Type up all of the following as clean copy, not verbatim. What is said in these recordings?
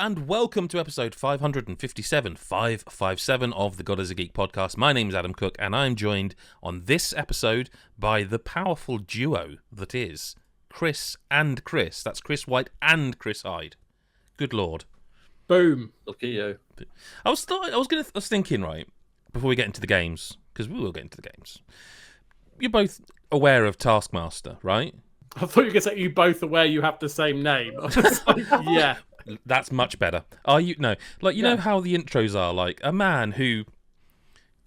and welcome to episode 557 of the God is a Geek podcast. My name is Adam Cook, and I'm joined on this episode by the powerful duo that is Chris and Chris. That's Chris White and Chris Hyde. Good Lord. Boom. Look at you. I was thinking, right, before we get into the games, because we will get into the games. You're both aware of Taskmaster, right? I thought you were going to say you both aware you have the same name. I was like, yeah. That's much better. Are you? No. Like, you know how the intros are, like, a man who...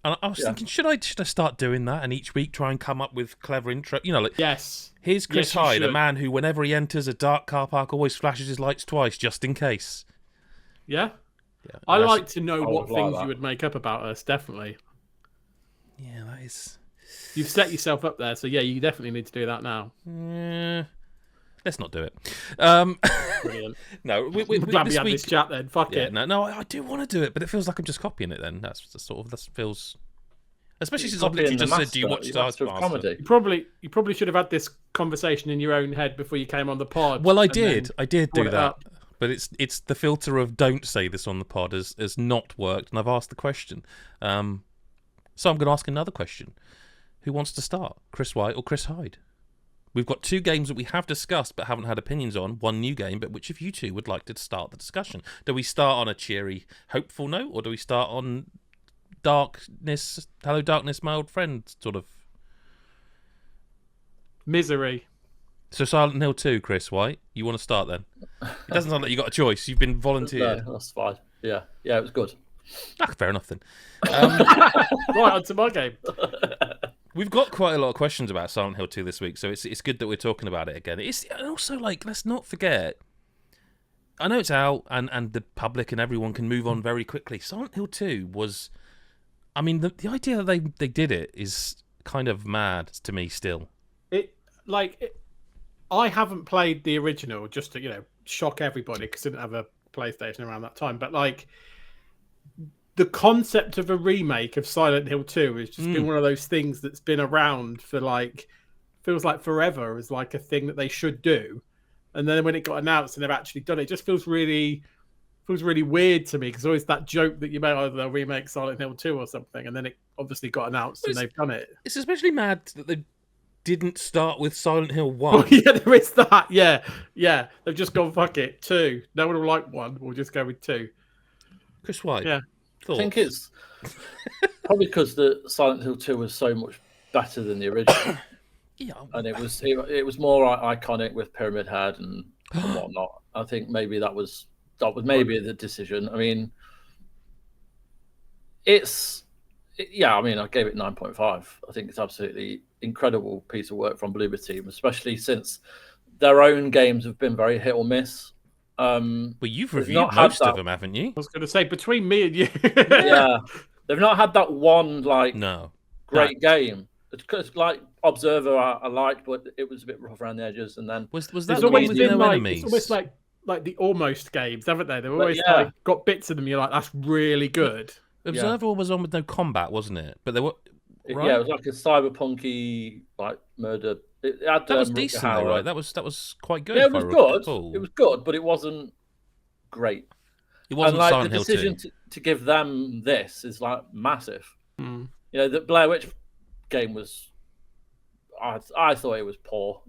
And I was thinking, should I start doing that and each week try and come up with clever intro? You know, like... Yes. Here's Chris Hyde, should. a man who, whenever he enters a dark car park, always flashes his lights twice, just in case. Yeah? Yeah, I like to know what like things that. you would make up about us, definitely. Yeah, that is... You've set yourself up there, so yeah, you definitely need to do that now. Let's not do it. Brilliant. No, I'm glad we had this chat then. Fuck it. No, I do want to do it, but it feels like I'm just copying it then. That feels... Especially since I've Copying literally the just said, do you watch master of Taskmaster? comedy. You probably should have had this conversation in your own head before you came on the pod. Well, I and did do brought it that. up. But it's the filter of don't say this on the pod has not worked, and I've asked the question. So I'm going to ask another question. Who wants to start? Chris White or Chris Hyde? We've got two games that we have discussed but haven't had opinions on. One new game, but which of you two would like to start the discussion? Do we start on a cheery, hopeful note, or do we start on darkness, hello darkness, my old friend, sort of? Misery. So Silent Hill 2, Chris White, you want to start then? It doesn't sound like you got a choice. You've been volunteered. No, that's fine. Yeah, it was good. Ah, fair enough then. Right, onto my game. We've got quite a lot of questions about Silent Hill 2 this week, so it's good that we're talking about it again. It's and also, like, let's not forget, I know it's out and the public and everyone can move on very quickly. Silent Hill 2 was, I mean, the idea that they did it is kind of mad to me still. I haven't played the original just to, shock everybody because I didn't have a PlayStation around that time. But, like, the concept of a remake of Silent Hill 2 has just been one of those things that's been around for, like, feels like forever as, like, a thing that they should do. And then when it got announced and they've actually done it, it just feels really weird to me because always that joke that you made, oh, they'll remake Silent Hill 2 or something. And then it obviously got announced and they've done it. It's especially mad that they didn't start with Silent Hill 1. Oh, yeah, there is that. Yeah. They've just gone, fuck it, 2. No one will like 1. We'll just go with 2. Chris White. Yeah. Thoughts? I think it's probably because the Silent Hill 2 was so much better than the original. Yeah. And it was more iconic with Pyramid Head and whatnot. I think maybe that was maybe the decision. I mean, I gave it 9.5. I think it's absolutely incredible piece of work from Bloober Team, especially since their own games have been very hit or miss. Well, you've reviewed most of them, haven't you? I was going to say, between me and you. Yeah. They've not had that one, great game. It's like Observer I liked, but it was a bit rough around the edges. And then was that it's the one always with been no like, enemies? it's almost like the almost games, haven't they? They've always got bits of them. You're like, that's really good. Observer was on with no combat, wasn't it? But there were... Right? Yeah, it was like a cyberpunky murder. It had, that was decent, though, right? That was quite good. Yeah, it was good. It was good, but it wasn't great. It wasn't and, Silent the Hill decision 2. to give them this is massive. Mm. The Blair Witch game was. I thought it was poor.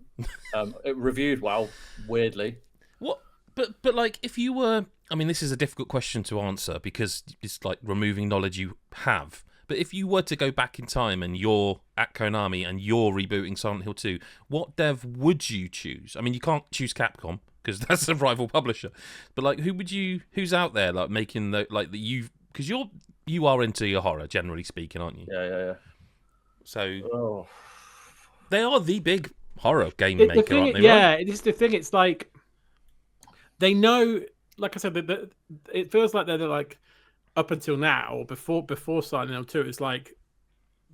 It reviewed well, weirdly. What? But like, if you were, I mean, this is a difficult question to answer because it's like removing knowledge you have. But if you were to go back in time and you're at Konami and you're rebooting Silent Hill 2, what dev would you choose? I mean, you can't choose Capcom because that's a rival publisher. But like, who's out there like making because you are into your horror, generally speaking, aren't you? Yeah. So they are the big horror game maker, aren't they? Yeah, right? it is the thing. It's like they know, like I said, it feels like they're like up until now, or before Silent Hill 2, it's like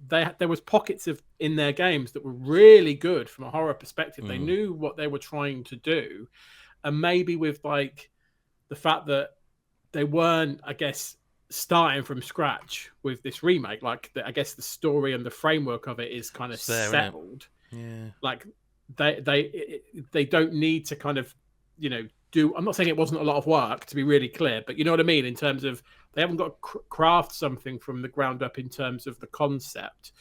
there was pockets in their games that were really good from a horror perspective. They knew what they were trying to do, and maybe with like the fact that they weren't, I guess, starting from scratch with this remake, like I guess the story and the framework of it is kind of settled. Yeah, like they don't need to kind of do. I'm not saying it wasn't a lot of work, to be really clear, but you know what I mean in terms of they haven't got to craft something from the ground up in terms of the concept.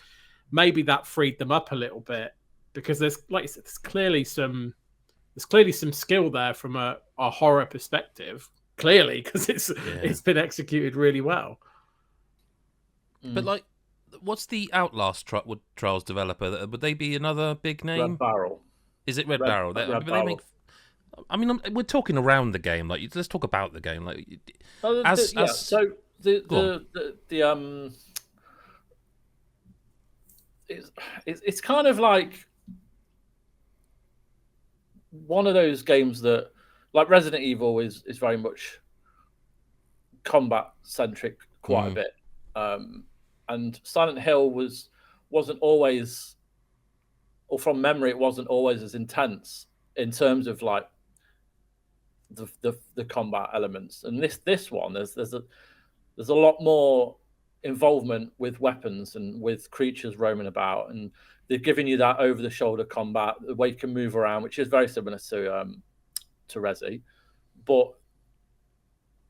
Maybe that freed them up a little bit because there's, like you said, there's clearly some skill there from a horror perspective. Clearly, because it's been executed really well. But like, what's the Outlast Trials developer? Would they be another big name? Red Barrel. Is it Red Barrel? Red They Barrel. make. I mean, we're talking around the game. Like, let's talk about the game. Like, So it's kind of like one of those games that, like Resident Evil, is very much combat centric quite a bit, and Silent Hill wasn't always, or from memory, it wasn't always as intense in terms of like the combat elements. And this one, there's a lot more involvement with weapons and with creatures roaming about, and they're giving you that over the shoulder combat, the way you can move around, which is very similar to Resi. But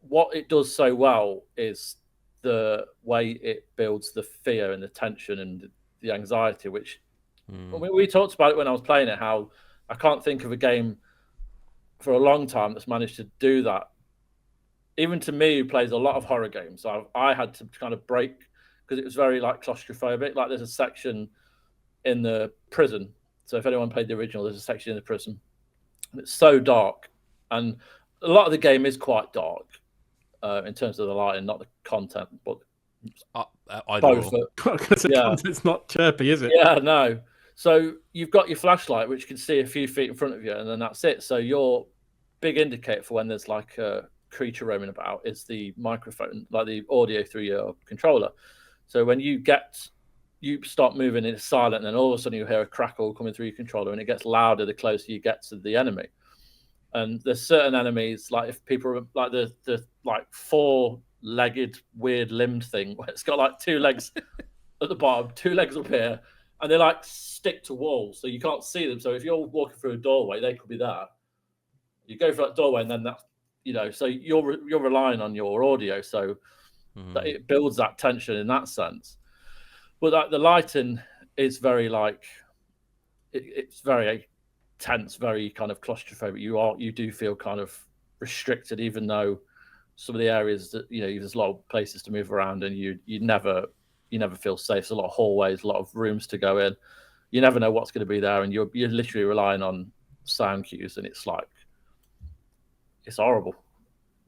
what it does so well is the way it builds the fear and the tension and the anxiety, which we talked about it when I was playing it, how I can't think of a game for a long time that's managed to do that. Even to me, who plays a lot of horror games, I had to kind of break, because it was very like claustrophobic. Like there's a section in the prison. So if anyone played the original, there's a section in the prison. And it's so dark. And a lot of the game is quite dark in terms of the lighting, not the content, but both. Content's not chirpy, is it? Yeah, no. So you've got your flashlight, which can see a few feet in front of you, and then that's it. So your big indicator for when there's like a creature roaming about is the microphone, like the audio through your controller. So when you start moving, it's silent, and then all of a sudden you hear a crackle coming through your controller, and it gets louder the closer you get to the enemy. And there's certain enemies, like if people are like the like 4-legged weird limbed thing, where it's got like 2 legs at the bottom, 2 legs up here, and they like stick to walls, so you can't see them. So if you're walking through a doorway, they could be there. You go for that doorway, and then that, so you're relying on your audio, so that it builds that tension in that sense. But like the lighting is very like it's very tense, very kind of claustrophobic. You do feel kind of restricted, even though some of the areas that there's a lot of places to move around, and you never feel safe. There's a lot of hallways, a lot of rooms to go in. You never know what's going to be there, and you're literally relying on sound cues, and it's like it's horrible,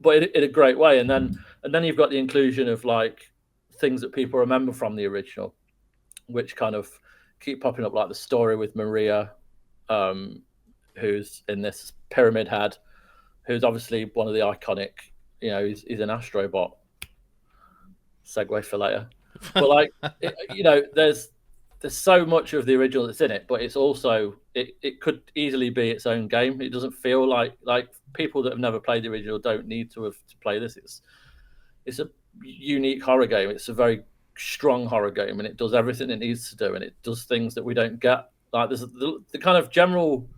but in a great way. And then you've got the inclusion of like things that people remember from the original, which kind of keep popping up, like the story with Maria, who's in this pyramid head, who's obviously one of the iconic, he's an Astro Bot. Segue for later. But like, there's so much of the original that's in it, but it's also, it could easily be its own game. It doesn't feel like people that have never played the original don't need to play this. It's a unique horror game. It's a very strong horror game, and it does everything it needs to do, and it does things that we don't get. Like there's the kind of general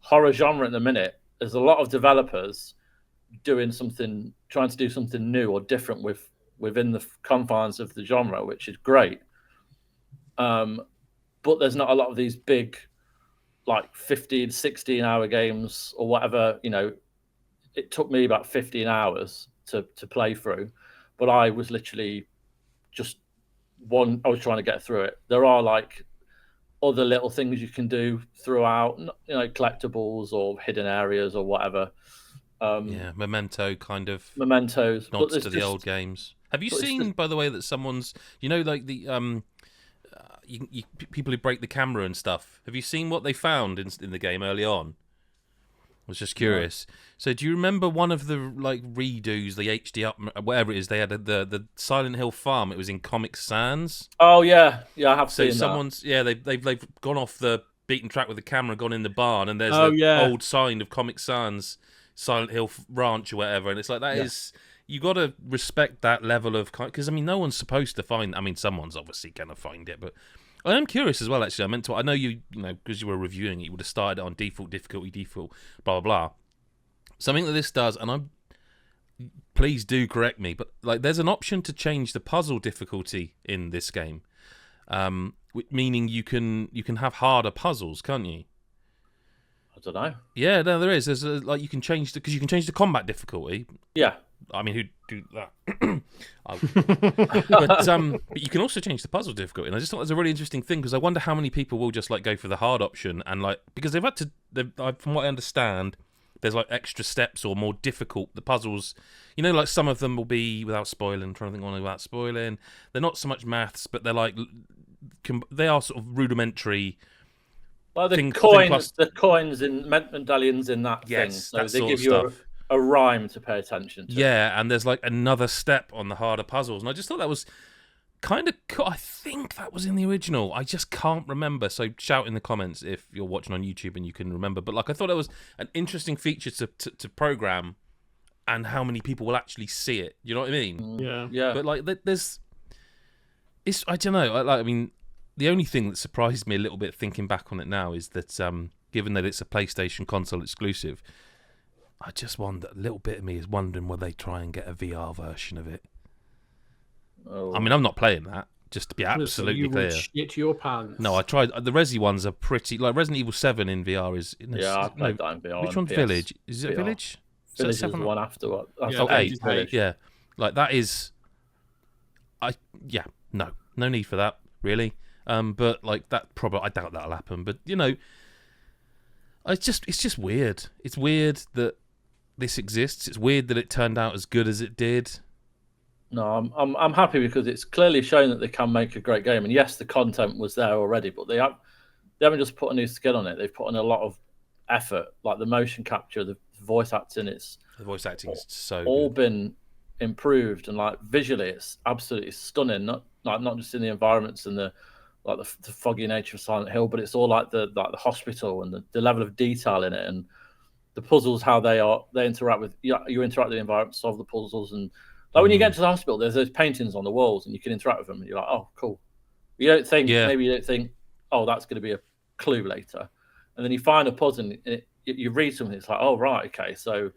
horror genre at the minute. There's a lot of developers trying to do something new or different within the confines of the genre, which is great. But there's not a lot of these big, like 15, 16-hour games or whatever. It took me about 15 hours to play through, but I was literally I was trying to get through it. There are like other little things you can do throughout, collectibles or hidden areas or whatever. Memento kind of mementos, nods to the old games. Have you seen, by the way, that someone's, like the people who break the camera and stuff? Have you seen what they found in the game early on? I was just curious. Yeah. So do you remember one of the like redos, the HD up, whatever it is? They had the Silent Hill farm. It was in Comic Sans. Oh yeah, I have seen someone's that. They've gone off the beaten track with the camera, gone in the barn, and there's old sign of Comic Sans Silent Hill Ranch or whatever, and it's like that is. You got to respect that level of, because no one's supposed to find. Someone's obviously gonna find it, but I am curious as well. Actually, I know you, because you were reviewing it, you would have started it on default difficulty, blah blah blah. something that this does, and please do correct me, but like there's an option to change the puzzle difficulty in this game, meaning you can have harder puzzles, can't you? I don't know. Yeah, no, there is. There's like you can change because you can change the combat difficulty. Yeah. I mean, who'd do that? But you can also change the puzzle difficulty, and I just thought it was a really interesting thing because I wonder how many people will just like go for the hard option and like because they've had to. From what I understand, there's like extra steps or more difficult the puzzles. You know, like some of them will be without spoiling. I'm trying to think one without spoiling. They're not so much maths, but they're like they are sort of rudimentary. Well, the coins in medallions in that thing, so they give you a rhyme to pay attention to. Yeah, and there's like another step on the harder puzzles, and I just thought that was kind of cool. I think that was in the original. I just can't remember. So shout in the comments if you're watching on YouTube and you can remember. But like I thought it was an interesting feature to program, and how many people will actually see it. You know what I mean? Yeah. But like I don't know. I mean, the only thing that surprised me a little bit thinking back on it now is that given that it's a PlayStation console exclusive, I just wonder, a little bit of me is wondering will they try and get a VR version of it. I mean, I'm not playing that, just to be absolutely clear. You would shit your pants. No, I tried. The Resi ones are pretty, like Resident Evil 7 in VR is... I played that in VR. Which one's PS Village? Is it VR. Village? Village is the one after what? Oh, 8. Yeah. Like, that is... No need for that, really. But, like, that probably... I doubt that'll happen. But, you know... It's just weird. It's weird that this exists. It's weird that it turned out as good as it did. No, I'm happy because it's clearly shown that they can make a great game. And yes, the content was there already, but they haven't just put a new skin on it. They've put in a lot of effort, like the motion capture, the voice acting. The voice acting is so all good. Been improved, and like visually, it's absolutely stunning. Not just in the environments and the foggy nature of Silent Hill, but it's all like the hospital and the level of detail in it, and the puzzles, how they interact with you interact with the environment, solve the puzzles, and like when you get to the hospital, there's those paintings on the walls, and you can interact with them, and you're like, oh, cool. Maybe you don't think, oh, that's going to be a clue later, and then you find a puzzle, and you read something, it's like, oh, right, okay, so.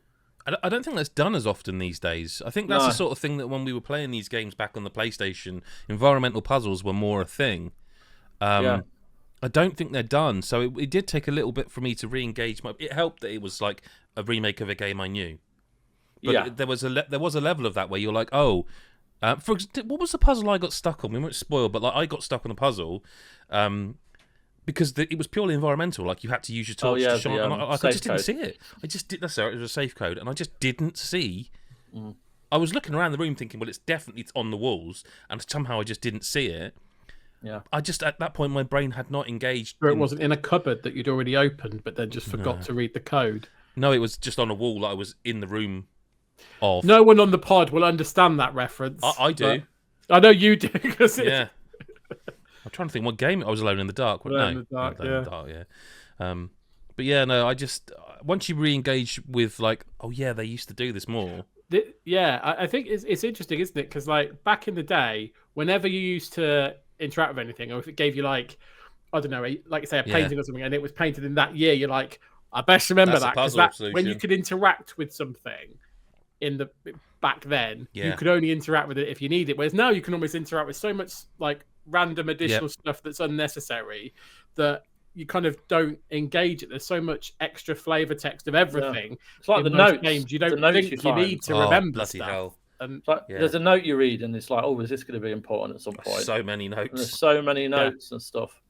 I don't think that's done as often these days. I think that's the sort of thing that when we were playing these games back on the PlayStation, environmental puzzles were more a thing. I don't think they're done, so it did take a little bit for me to re-engage. It helped that it was like a remake of a game I knew. But there was a level of that where you're like, oh, what was the puzzle I got stuck on? We won't spoil, but like I got stuck on a puzzle because it was purely environmental. Like you had to use your torch to shine. I just didn't see it. It was a safe code, and I just didn't see. I was looking around the room thinking, well, it's definitely on the walls, and somehow I just didn't see it. Yeah, I just at that point my brain had not engaged. Or it wasn't in a cupboard that you'd already opened, but then just forgot to read the code. No, it was just on a wall that I was in the room of. No one on the pod will understand that reference. I do. I know you do. Yeah. I'm trying to think what game I was Alone in the Dark. Alone in the Dark, But yeah, no, I just once you re-engage with like, oh yeah, they used to do this more. I think it's interesting, isn't it? Because like back in the day, whenever you used to interact with anything, or if it gave you like, I don't know, like say a painting or something, and it was painted in that year, you're like, I best remember that because when you could interact with something back then, you could only interact with it if you need it. Whereas now you can almost interact with so much like random additional stuff that's unnecessary that you kind of don't engage it. There's so much extra flavor text of everything. It's like the notes games. You don't think you need to remember stuff. Hell. And there's a note you read, and it's like, oh, is this going to be important at some point? So many notes. And there's so many notes and stuff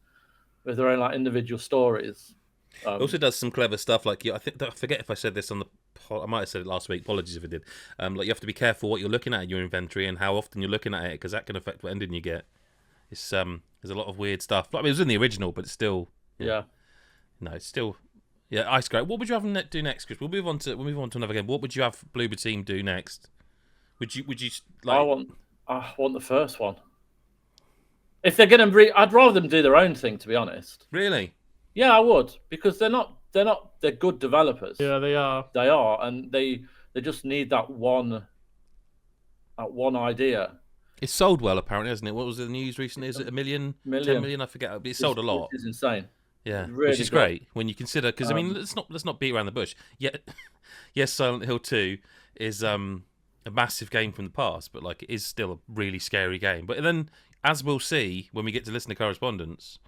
with their own like individual stories. It also does some clever stuff. Like I forget if I said this on the. I might have said it last week. Apologies if I did. Like you have to be careful what you're looking at in your inventory and how often you're looking at it because that can affect what ending you get. It's there's a lot of weird stuff. I mean, it was in the original, but it's still. Yeah. No, it's still. Yeah, Ice Great. What would you have do next, Chris? We'll move on to another game. What would you have Bloober Team do next? Would you like? I want the first one. If they're going to, I'd rather them do their own thing. To be honest. Really? Yeah, I would because they're good developers. Yeah, they are. They are, and they just need that one idea. It's sold well, apparently, hasn't it? What was the news recently? Is it 1 million? 10 million? I forget. But it sold a lot. It's insane. Yeah, Really which is got- great when you consider, because I mean, let's not beat around the bush. Yeah, yes, Silent Hill 2 is a massive game from the past, but like it is still a really scary game. But then, as we'll see when we get to listen to Correspondence,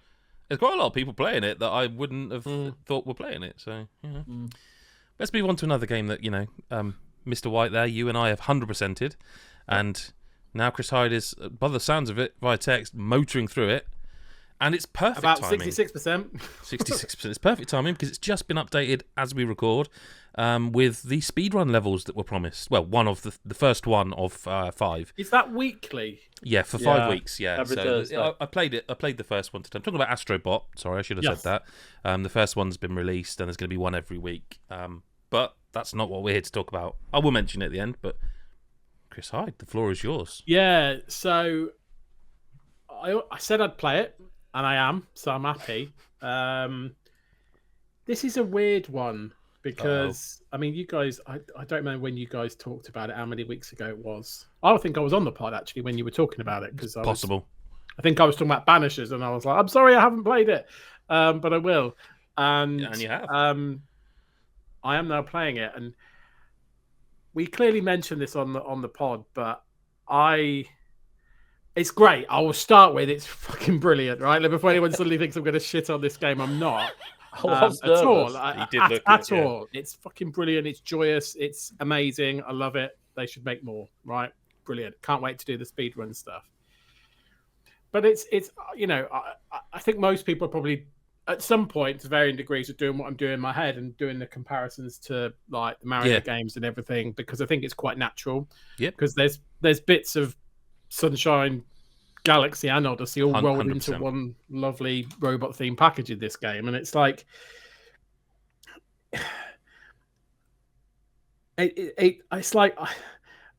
there's quite a lot of people playing it that I wouldn't have thought were playing it. So, let's move on to another game that, Mr. White there, you and I have 100%ed, and now Chris Hyde is, by the sounds of it, via text, motoring through it. And it's perfect About timing. 66%. 66%. It's perfect timing because it's just been updated as we record with the speedrun levels that were promised. Well, one of the first one of 5. Is that weekly? Yeah, for 5 weeks. Yeah. Every So Thursday. I played it. I played the first one today. I'm talking about Astro Bot. Sorry, I should have said that. The first one's been released and there's going to be one every week. But that's not what we're here to talk about. I will mention it at the end. But Chris Hyde, the floor is yours. Yeah. So I said I'd play it. And I am, so I'm happy. This is a weird one because, I mean, you guys, I don't remember when you guys talked about it, how many weeks ago it was. I don't think I was on the pod, actually, when you were talking about it. Because Possible. I think I was talking about Banishers, and I was like, I'm sorry I haven't played it, but I will. And you have. I am now playing it. And we clearly mentioned this on the pod, but it's great. I will start with it's fucking brilliant, right? Like, before anyone suddenly thinks I'm going to shit on this game, I'm not. I was At all. nervous. You did look At at it, all. It's fucking brilliant. It's joyous. It's amazing. I love it. They should make more, right? Brilliant. Can't wait to do the speedrun stuff. But it's I think most people are probably at some point to varying degrees of doing what I'm doing in my head and doing the comparisons to like the Mario games and everything, because I think it's quite natural. Yep. Because there's bits of Sunshine, Galaxy, and Odyssey all rolled 100%. into one lovely robot themed package in this game, and it's like it's like,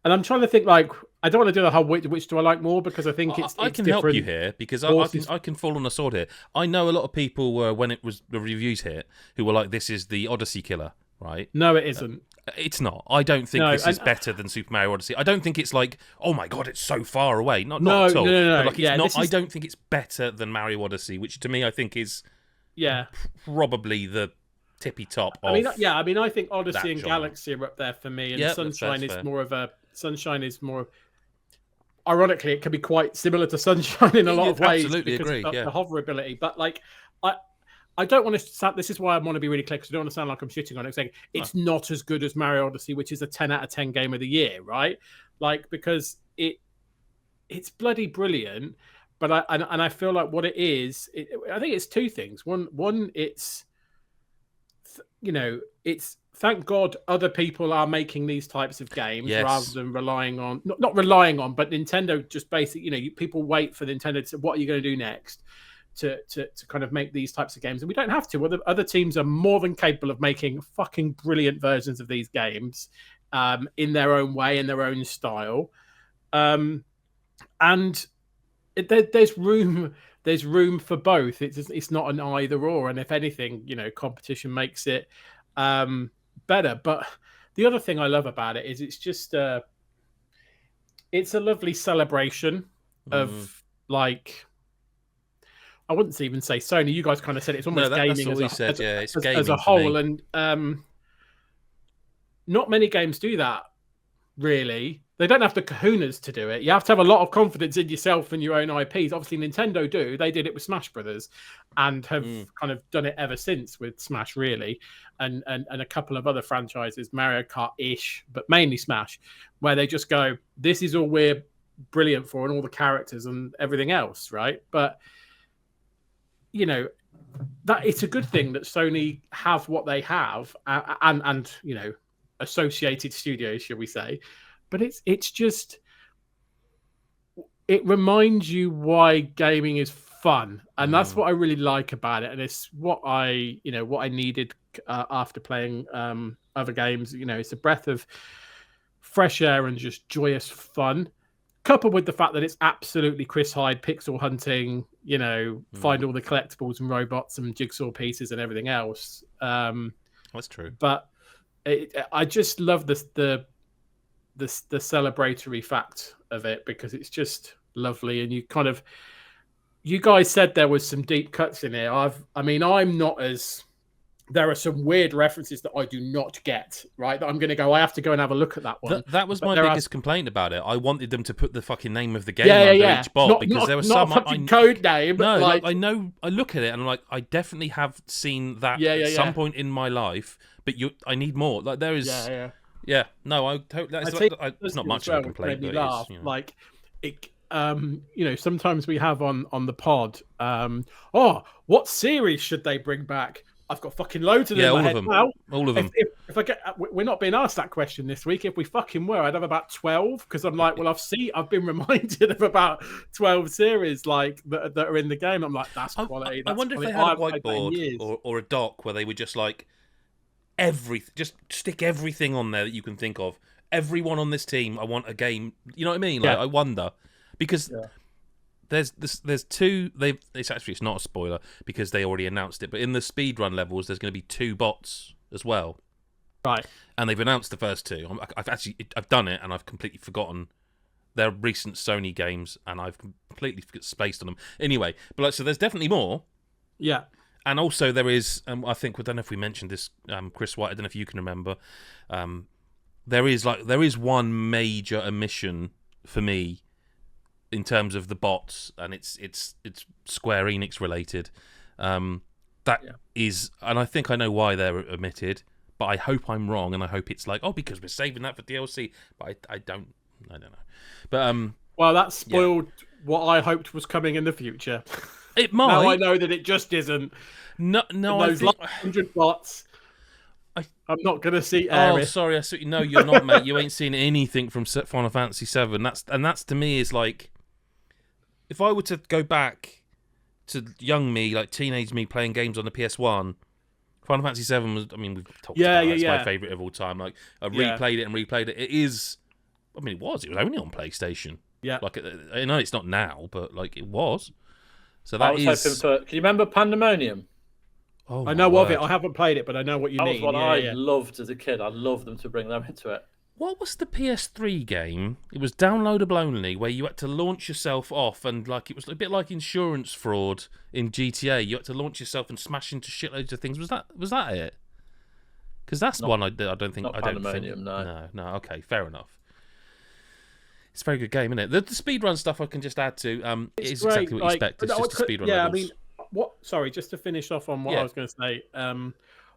and I'm trying to think, like, I don't want to do the whole which do I like more, because I think it's I can different. help you here because I can fall on a sword here. I know a lot of people were, when it was the reviews hit, who were like, "This is the Odyssey killer," right? No, it isn't. It's not. I don't think this is better than Super Mario Odyssey. I don't think it's like, oh my god, it's so far away. Not at all. No. But like, it's not. I don't think it's better than Mario Odyssey, which to me I think is probably the tippy top of. I mean, I think Odyssey and genre. Galaxy are up there for me, and Yep, Sunshine that's is fair. more of a Ironically, it can be quite similar to Sunshine in a lot of ways. Absolutely because agree, of yeah. the hoverability, but like I don't want to. This is why I want to be really clear, because I don't want to sound like I'm shitting on it. Saying it's not as good as Mario Odyssey, which is a 10 out of 10 game of the year, right? Like, because it's bloody brilliant. But I feel like what it is, I think it's two things. One, it's it's thank God other people are making these types of games rather than relying on not relying on, but Nintendo just basically, people wait for Nintendo to say, what are you going to do next? To kind of make these types of games, and we don't have to. Other teams are more than capable of making fucking brilliant versions of these games in their own way, in their own style, and there's room for both. It's not an either or, and if anything, competition makes it better. But the other thing I love about it is it's just it's a lovely celebration of like. I wouldn't even say Sony. You guys kind of said it's almost gaming as a whole, and not many games do that. Really, they don't have the kahunas to do it. You have to have a lot of confidence in yourself and your own IPs. Obviously, Nintendo do. They did it with Smash Brothers, and have kind of done it ever since with Smash, really, and a couple of other franchises, Mario Kart-ish, but mainly Smash, where they just go, "This is all we're brilliant for," and all the characters and everything else, right? But that it's a good thing that Sony have what they have, and associated studios, shall we say? But it's just, it reminds you why gaming is fun, and that's what I really like about it, and it's what I needed after playing other games. It's a breath of fresh air and just joyous fun, coupled with the fact that it's absolutely Chris Hyde pixel hunting, find all the collectibles and robots and jigsaw pieces and everything else. That's true. But I just love the celebratory fact of it, because it's just lovely, and you kind of you guys said there was some deep cuts in here. I'm not as. There are some weird references that I do not get. Right, that I'm going to go. I have to go and have a look at that one. That was But my biggest complaint about it. I wanted them to put the fucking name of the game Yeah, under yeah. each bot because there was some not a fucking code name. No, like, I know. I look at it and I'm like, I definitely have seen that at some point in my life. But I need more. Like there is. Yeah. No, I totally. It's not much of a complaint, but laugh. It is, Like it. Sometimes we have on the pod. What series should they bring back? I've got fucking loads of them. Yeah, in my head now. All of them. If I get, we're not being asked that question this week. If we fucking were, I'd have about 12 because I'm like, well, I've been reminded of about 12 series like that are in the game. I'm like, that's quality. I wonder if they had a whiteboard or a doc where they would just like just stick everything on there that you can think of. Everyone on this team, I want a game. You know what I mean? Like, I wonder because. There's two. It's not a spoiler because they already announced it. But in the speedrun levels, there's going to be 2 bots as well, right? And they've announced the first 2. I've done it and I've completely forgotten. They're recent Sony games and I've completely spaced on them. Anyway, but so there's definitely more. Yeah. And also there is. I don't know if we mentioned this, Chris White. I don't know if you can remember. There is one major omission for me. In terms of the bots, and it's Square Enix related, is, and I think I know why they're omitted, but I hope I'm wrong, and I hope it's like, because we're saving that for DLC, but I don't know. But well, that spoiled what I hoped was coming in the future. It might. Now I know that it just isn't. No, those 100 bots. I'm not going to see Aerith. Oh, sorry, no, you're not, mate. You ain't seen anything from Final Fantasy VII. That's to me is like. If I were to go back to young me, like teenage me playing games on the PS1, Final Fantasy VII was, we've talked about it, it's my favourite of all time. Like, I've replayed it. It is, it was only on PlayStation. Yeah. Like, I know it's not now, but like it was. So I was hoping for, can you remember Pandemonium? Oh, I know of it. I haven't played it, but I know what you mean. That was what I loved as a kid. I loved them to bring them into it. What was the PS3 game? It was downloadable only, where you had to launch yourself off, and like it was a bit like insurance fraud in GTA. You had to launch yourself and smash into shitloads of things. Was that it? Because that's one I don't think. No. Okay, fair enough. It's a very good game, isn't it? The speedrun stuff I can just add to. It is great. exactly what you expect. It's just the speedrun levels. Sorry, just to finish off on what I was going to say.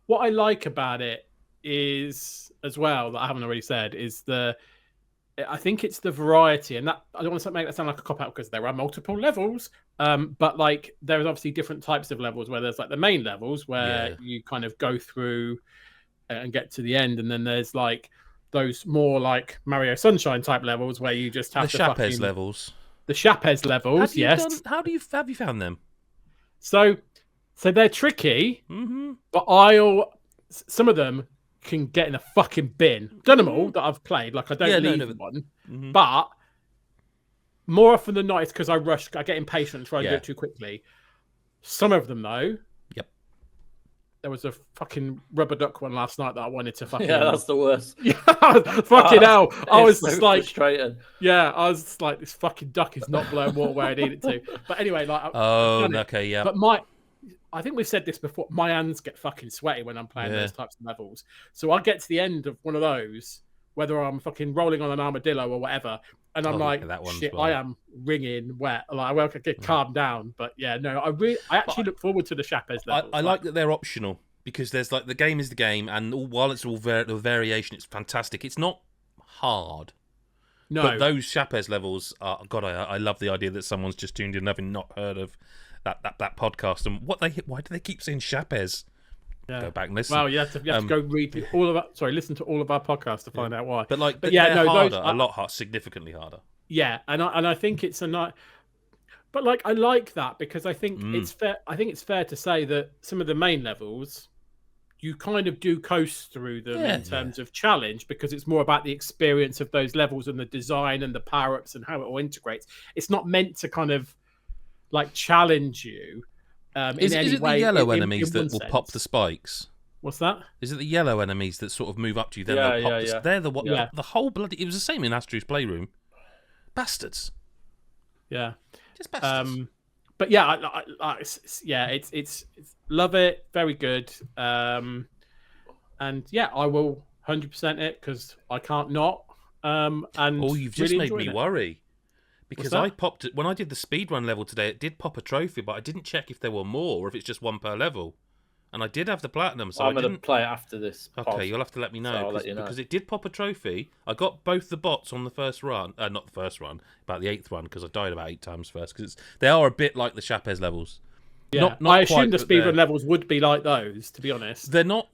What I like about it is, as well, that I haven't already said, is I think it's the variety, and that I don't want to make that sound like a cop out because there are multiple levels, but like there's obviously different types of levels where there's like the main levels where you kind of go through and get to the end, and then there's like those more like Mario Sunshine type levels where you just have the Chapez levels. The Chapez levels, Have you found them? So they're tricky, but some of them can get in a fucking bin. Done them all that I've played. Like I don't leave one, but more often than not, it's because I get impatient and try to do it too quickly. Some of them though, there was a fucking rubber duck one last night that I wanted to fucking. Yeah, that's the worst. Fucking hell! I was so just like, frustrated. Yeah, I was just like, this fucking duck is not blowing water where I need it to. But anyway, like, okay, yeah. But I think we've said this before. My hands get fucking sweaty when I'm playing those types of levels. So I get to the end of one of those, whether I'm fucking rolling on an armadillo or whatever, and I'm like, shit, I am wringing wet. Like, I get calmed down. But yeah, no, I actually look forward to the Chapez levels. I like that they're optional because there's like the game is the game, and while it's all the variation, it's fantastic. It's not hard. No, but those Chapez levels are. God, I love the idea that someone's just tuned in, having not heard of that podcast, and why do they keep saying Chapez? Yeah. Go back and listen. Well, you have to go listen to all of our podcasts to find out why. But they're harder, a lot harder, significantly harder. Yeah, and I think it's a nice. But like I like that because I think it's fair. I think it's fair to say that some of the main levels, you kind of do coast through them in terms of challenge because it's more about the experience of those levels and the design and the power ups and how it all integrates. It's not meant to kind of like challenge you. Is it the yellow enemies that will pop the spikes? What's that? Is it the yellow enemies that sort of move up to you? Then they'll pop they're the whole bloody. It was the same in Astro's Playroom. Bastards. Yeah. Just bastards. but yeah, it's love it, very good. And yeah, I will 100% it because I can't not. And you've just really made me enjoyed it. worry. Because What's I that? popped it when I did the speedrun level today. It did pop a trophy, but I didn't check if there were more or if it's just one per level. And I did have the platinum, so I'm I going to didn't. play it after this. Okay, pod, you'll have to let me know, so I'll let you know. because it did pop a trophy. I got both the bots on the first run, not the first run, about the 8th run, because I died about 8 times first. Because they are a bit like the Chapez levels. Yeah, Not I quite, assume the but they're- speedrun levels would be like those, to be honest. They're not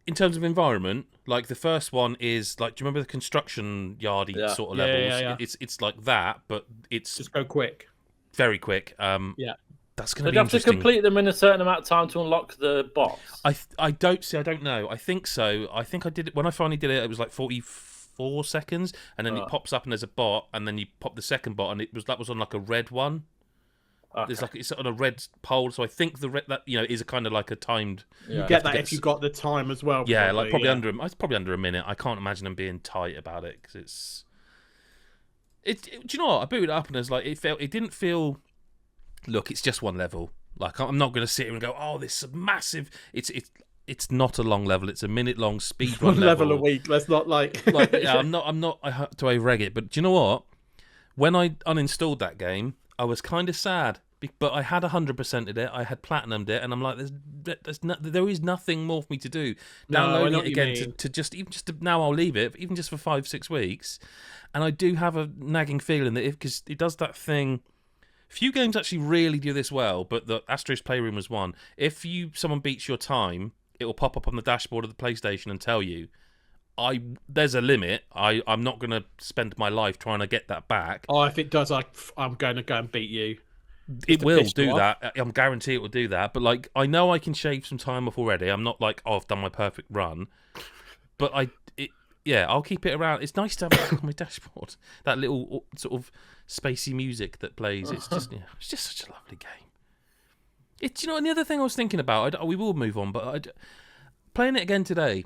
in terms of environment. Like the first one is like, do you remember the construction yardy sort of levels? Yeah. It's like that, but it's Just go quick. very quick. Yeah. That's So going to do be you have to interesting. complete them in a certain amount of time to unlock the box? I don't know. I think so. I think I did it when I finally did it. It was like 44 seconds, and then it pops up and there's a bot, and then you pop the second bot, and that was on like a red one. Okay. There's it's on a red pole, so I think that is a kind of like a timed. You Yeah. get that if you got the time as well. Yeah, like probably yeah. it's probably under a minute. I can't imagine them being tight about it because do you know what? I booted it up and it's like it didn't feel. Look, it's just one level. Like I'm not going to sit here and go, oh, this is massive. It's not a long level. It's a minute-long speedrun One level a week. Let's not like. yeah, I'm not. I have to over-reg it, but do you know what? When I uninstalled that game, I was kind of sad, but I had 100%ed it. I had platinumed it, and I'm like, there is nothing more for me to do. No, I Downloading know it what you again mean. to now I'll leave it, even just for 5-6 weeks, and I do have a nagging feeling that because it does that thing. Few games actually really do this well, but the Astro's Playroom was one. If someone beats your time, it will pop up on the dashboard of the PlayStation and tell you, there's a limit. I'm not going to spend my life trying to get that back. Oh, if it does, I'm going to go and beat you. It will do you off. that. I'm guarantee it will do that. But like, I know I can shave some time off already. I'm not like, I've done my perfect run. But I'll keep it around. It's nice to have it on my dashboard. That little sort of spacey music that plays. It's just such a lovely game. And the other thing I was thinking about, we will move on, but playing it again today,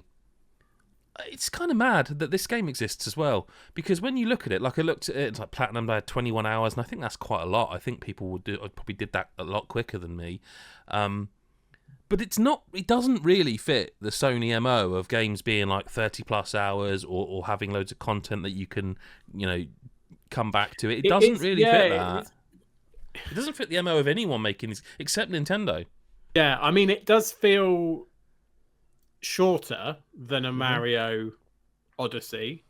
it's kind of mad that this game exists as well. Because when you look at it, like I looked at it, it's like platinum, I had 21 hours, and I think that's quite a lot. I think people probably did that a lot quicker than me. But it doesn't really fit the Sony MO of games being like 30 plus hours or having loads of content that you can, come back to. It doesn't really fit that. It doesn't fit the MO of anyone making these, except Nintendo. Yeah, I mean, it does feel shorter than a Mario Odyssey,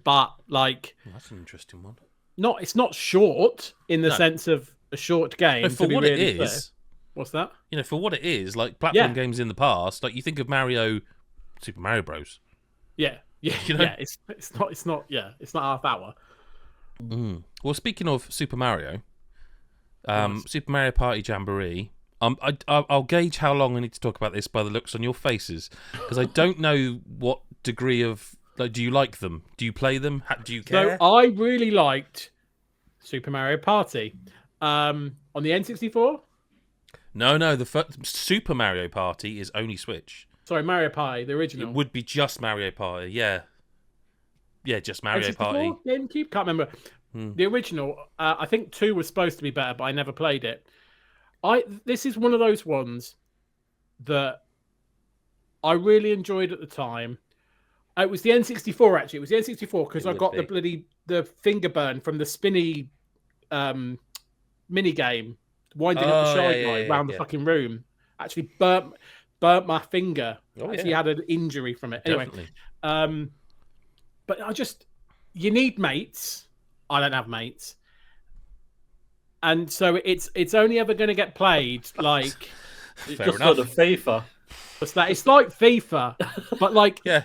but like, That's an interesting one. it's not short in the sense of a short game. No, for what it is. What's that? For what it is, like platform games in the past, like you think of Super Mario Bros. Yeah. Yeah, it's not half hour. Well, speaking of Super Mario, Super Mario Party Jamboree, I'll gauge how long I need to talk about this by the looks on your faces, because I don't know what degree of do you like them? Do you play them? Do you care? So I really liked Super Mario Party on the N64. No, the Super Mario Party is only Switch. Sorry, Mario Party, the original. It would be just Mario Party, yeah. Yeah, just Mario N64? Party. GameCube? Can't remember. The original, I think 2 was supposed to be better, but I never played it. This is one of those ones that I really enjoyed at the time. It was the N64, actually. It was the N64 because I got the finger burn from the spinny mini game, winding up the shy guy around the fucking room. Actually burnt my finger. Actually had an injury from it. Anyway, but you need mates. I don't have mates, and so it's only ever going to get played like Fair enough. The FIFA. It's like FIFA, but like Yeah.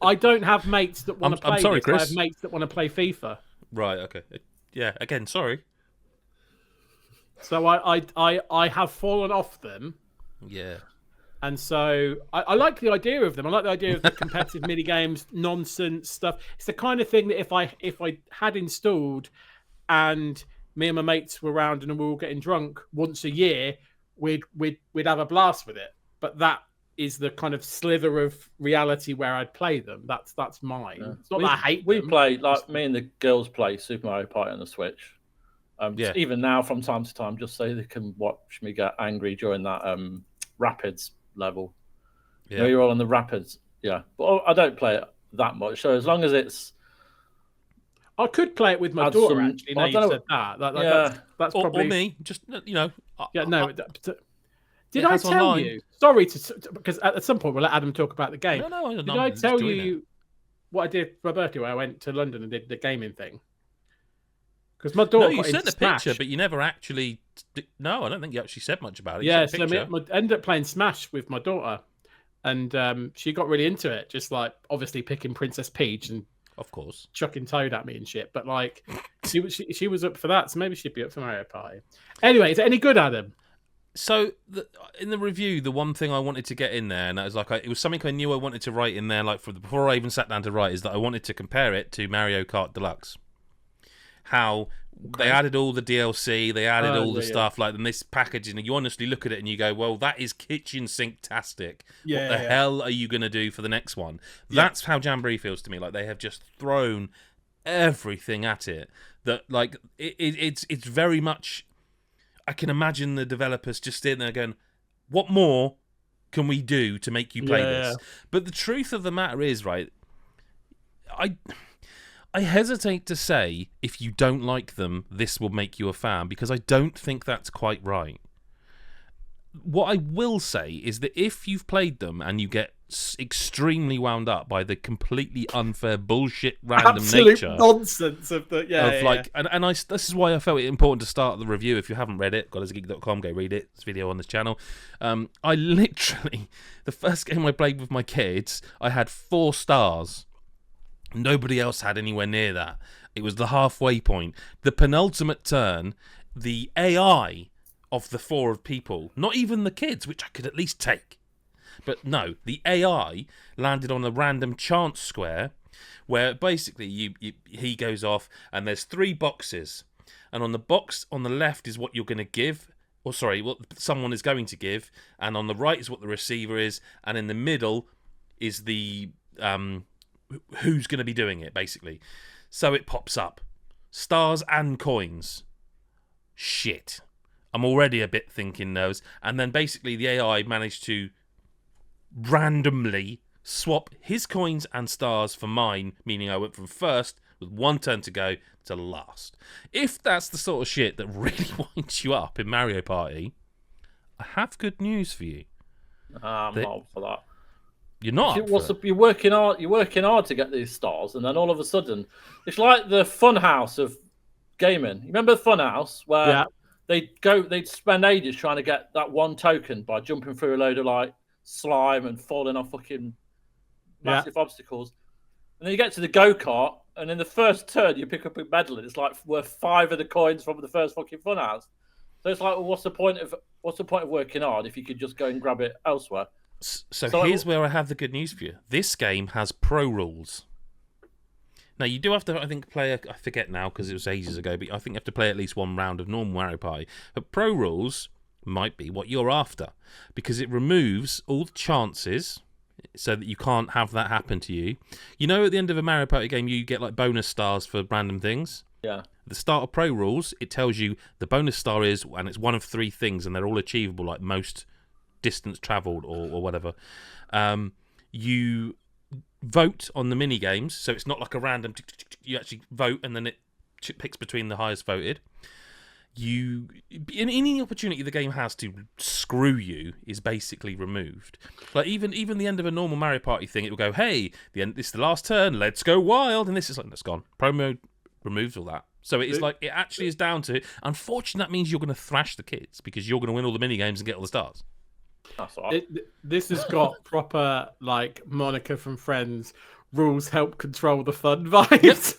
I don't have mates that want to play. I'm sorry, this. Chris. I have mates that want to play FIFA. Right. Okay. Yeah. Again, sorry. So I have fallen off them. Yeah. And so I like the idea of them. I like the idea of the competitive mini games, nonsense stuff. It's the kind of thing that if I had installed, and me and my mates were around and we were all getting drunk once a year, we'd have a blast with it. But that is the kind of slither of reality where I'd play them. That's mine. Yeah. It's not that I hate We them. play, like me and the girls play Super Mario Party on the Switch. Yeah. Even now, from time to time, just so they can watch me get angry during that rapids level. Yeah. You know, you're all on the rapids. Yeah, but I don't play it that much. So as long as it's, I could play it with my Add daughter. some- Actually, I now you don't know- said that. Yeah. That's Or probably me, just Yeah, no. Did It I has tell online. you? Sorry because at some point we'll let Adam talk about the game. no. Did I tell you what I did for my birthday? Where I went to London and did the gaming thing. Because my daughter No, you got sent into a picture, Smash. but you never actually. No, I don't think you actually said much about it. You Yeah, sent a so picture. I ended up playing Smash with my daughter, and she got really into it. Just like obviously picking Princess Peach and Of course. chucking Toad at me and shit. But like, she was up for that, so maybe she'd be up for Mario Party. Anyway, is it any good, Adam? So in the review, the one thing I wanted to get in there, and that was like it was something I knew I wanted to write in there, like before I even sat down to write, is that I wanted to compare it to Mario Kart Deluxe. How they added all the DLC, they added all the stuff like in this package, and you honestly look at it and you go, "Well, that is kitchen sink-tastic. What the hell are you going to do for the next one?" That's how Jamboree feels to me. Like they have just thrown everything at it. That like it's very much. I can imagine the developers just sitting there going, "What more can we do to make you play this?" But the truth of the matter is, right, I hesitate to say if you don't like them, this will make you a fan, because I don't think that's quite right. What I will say is that if you've played them and you get extremely wound up by the completely unfair bullshit random Absolute nature nonsense of the this is why I felt it important to start the review. If you haven't read it, godasgeek.com, go read it. It's a video on this channel. I literally, the first game I played with my kids, I had 4 stars. Nobody else had anywhere near that. It was the halfway point. The penultimate turn, the AI of the 4 of people, not even the kids, which I could at least take. But no, the AI landed on a random chance square where basically he goes off and there's 3 boxes. And on the box on the left is what you're going to give, or sorry, what someone is going to give. And on the right is what the receiver is. And in the middle is the who's going to be doing it, basically. So it pops up. Stars and coins. Shit. I'm already a bit thinking those. And then basically the AI managed to randomly swap his coins and stars for mine, meaning I went from first with 1 turn to go to last. If that's the sort of shit that really winds you up in Mario Party, I have good news for you. I'm not up for that. You're not. You're working hard. You're working hard to get these stars, and then all of a sudden, it's like the Funhouse of gaming. You remember the Funhouse where they'd spend ages trying to get that 1 token by jumping through a load of like slime and falling off fucking massive obstacles, and then you get to the go-kart, and in the first turn you pick up a medal, and it's like worth 5 of the coins from the first fucking Funhouse. So it's like, well, what's the point of working hard if you could just go and grab it elsewhere? So here's where I have the good news for you. This game has pro rules. Now, you do have to, I think, play, I forget now because it was ages ago, but I think you have to play at least 1 round of normal Mario Party. But pro rules might be what you're after, because it removes all the chances so that you can't have that happen to you. You know, at the end of a Mario Party game, you get like bonus stars for random things? Yeah. At the start of pro rules, it tells you the bonus star is, and it's 1 of 3 things, and they're all achievable, like most distance travelled or whatever. You vote on the mini games, so it's not like a random. You actually vote, and then it picks between the highest voted. Any opportunity the game has to screw you is basically removed. Like even the end of a normal Mario Party thing, it will go, "Hey, this is the last turn. Let's go wild," and this is like, "That's gone." Pro mode removes all that. So it's like it actually is down to. Unfortunately, that means you're going to thrash the kids because you're going to win all the mini games and get all the stars. That's all right. This has got proper like Monica from Friends. Rules help control the fun vibes.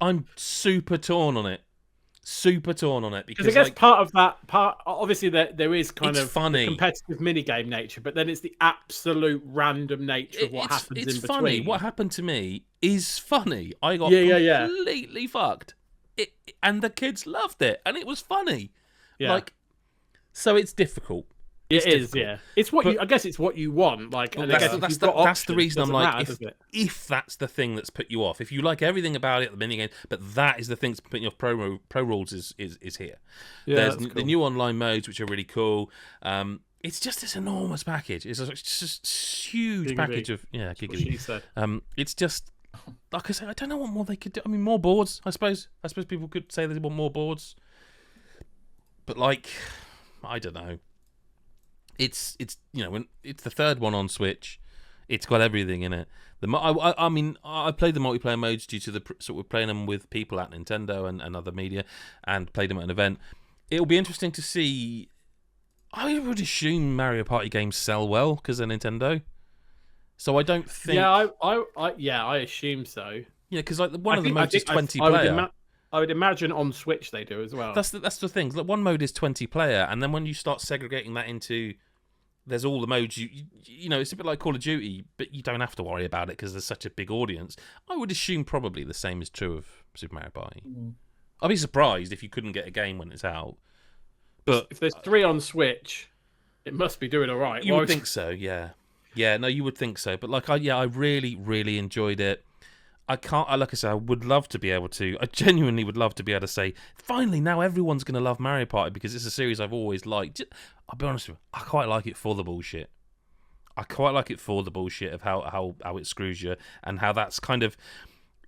I'm super torn on it. Because I guess part of that obviously there is kind of funny competitive minigame nature, but then it's the absolute random nature of what happens in between. Funny. What happened to me is funny. I got completely fucked. And the kids loved it, and it was funny. Yeah. So it's difficult. It's It is, difficult. yeah. It's what But- you. I guess it's what you want. Like, and I That's, guess if that's you've the, got that's the options, reason I'm doesn't like, matter, does it? if that's the thing that's put you off, if you like everything about it, the minigame, but that is the thing that's putting you off, Pro Rules is here. Yeah, There's that's the cool. new online modes, which are really cool. It's just this enormous package. It's just huge Giggity. package of What giggity. she said. It's just like I say, I don't know what more they could do. I mean, more boards. I suppose people could say they want more boards, but like, I don't know. It's when it's the third one on Switch, it's got everything in it. I mean, I played the multiplayer modes due to the sort of playing them with people at Nintendo and other media, and played them at an event. It'll be interesting to see. I would assume Mario Party games sell well because they're Nintendo. So I don't think. Yeah, I assume so. Yeah, because like one of the modes is 20 I would player. I would imagine on Switch they do as well. That's the thing. Like one mode is 20 player, and then when you start segregating that into, there's all the modes. You know, it's a bit like Call of Duty, but you don't have to worry about it because there's such a big audience. I would assume probably the same is true of Super Mario Party. I'd be surprised if you couldn't get a game when it's out. But if there's 3 on Switch, it must be doing all right. you would think so, yeah. Yeah, no, you would think so. But like, I really, really enjoyed it. Like I said, I would love to be able to. I genuinely would love to be able to say, finally, now everyone's going to love Mario Party because it's a series I've always liked. I'll be honest with you, I quite like it for the bullshit. I quite like it for the bullshit of how it screws you and how that's kind of,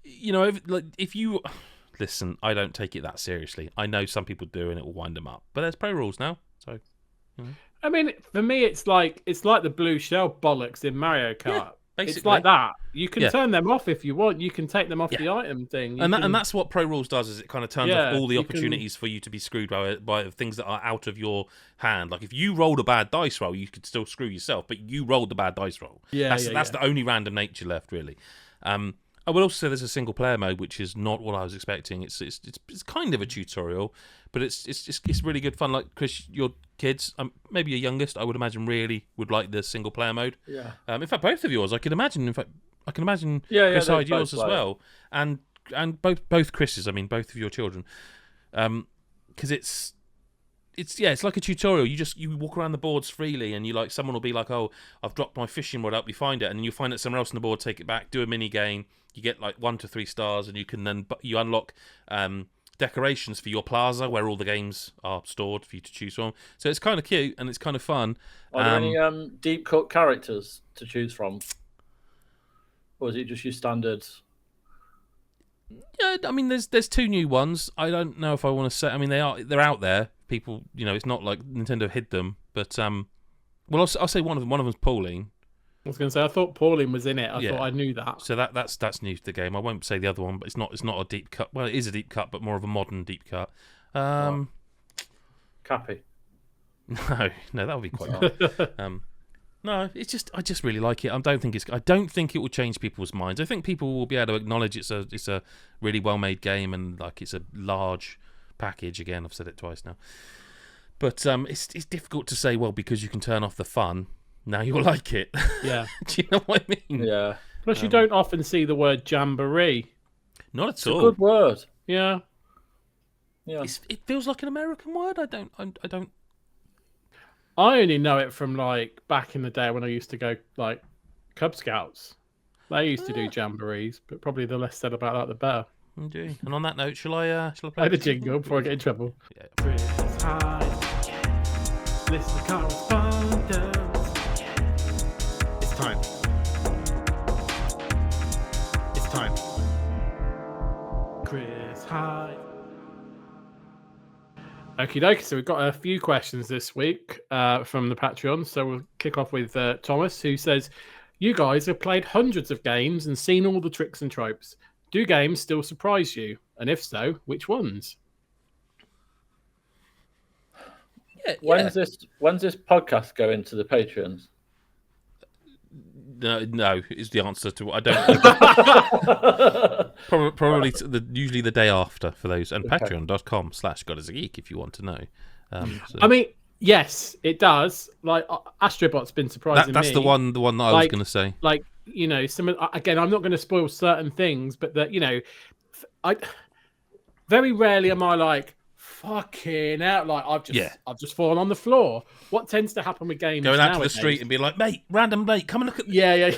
if you listen, I don't take it that seriously. I know some people do, and it will wind them up. But there's Pro Rules now, so. I mean, for me, it's like the blue shell bollocks in Mario Kart. Yeah, basically. It's like that. You can Yeah. turn them off if you want. You can take them off the item thing. And that's what Pro Rules does, is it kind of turns off all the you opportunities for you to be screwed by things that are out of your hand. Like if you rolled a bad dice roll, you could still screw yourself, but you rolled the bad dice roll. That's the only random nature left, really. I will also say there's a single player mode, which is not what I was expecting. It's kind of a tutorial, but it's really good fun. Like Chris, your kids, maybe your youngest, I would imagine really would like the single player mode. Yeah. In fact, both of yours, I can imagine. In fact, I can imagine Yeah, Chris Hyde yours as play it. well, and both Chris's. I mean, both of your children, because it's like a tutorial. You walk around the boards freely, and someone will be like, "Oh, I've dropped my fishing rod up." You find it, and then you find it somewhere else on the board. Take it back, do a mini game. You get like 1 to 3 stars, and you can then you unlock decorations for your plaza where all the games are stored for you to choose from. So it's kind of cute and it's kind of fun. Are there any deep cut characters to choose from, or is it just your standard? Yeah, I mean, there's 2 new ones. I don't know if I want to say. I mean, they're out there. People, it's not like Nintendo hid them, but well, I'll say one of them. One of them's Pauline. I was going to say, I thought Pauline was in it. I Yeah. thought I knew that. So that's new to the game. I won't say the other one, but it's not a deep cut. Well, it is a deep cut, but more of a modern deep cut. Cappy. No, that would be quite hard. No, I just really like it. I don't think it will change people's minds. I think people will be able to acknowledge it's a really well made game and like it's a large package. Again, I've said it twice now. But it's difficult to say, well, because you can turn off the fun, now you'll like it. Yeah. Do you know what I mean? Yeah. Plus, you don't often see the word jamboree. Not at It's a all. good word. Yeah. Yeah. It feels like an American word. I don't. I only know it from like back in the day when I used to go like Cub Scouts. They used to do jamborees, but probably the less said about that, the better. Indeed. And on that note, shall I play Play the jingle before I get in trouble. Yeah. Chris Hyde, listen to Correspondence. It's time. It's time. Chris Hyde. Okie dokie, so we've got a few questions this week from the Patreon. So we'll kick off with Thomas, who says, you guys have played hundreds of games and seen all the tricks and tropes. Do games still surprise you? And if so, which ones? Yeah. When's this podcast go into the Patreons? No, is the answer to what I don't. Probably usually the day after for those, and Okay. patreon.com/GodIsAGeek if you want to know. So I mean, yes, it does. Like Astro Bot's been surprising that's me. the one that I was Like- going to say. Like some again, I'm not going to spoil certain things, but that I very rarely am I like, fucking hell, like Yeah. I've just fallen on the floor. What tends to happen with games Going out to nowadays? the street and be like, mate, random mate, come and look at. Yeah.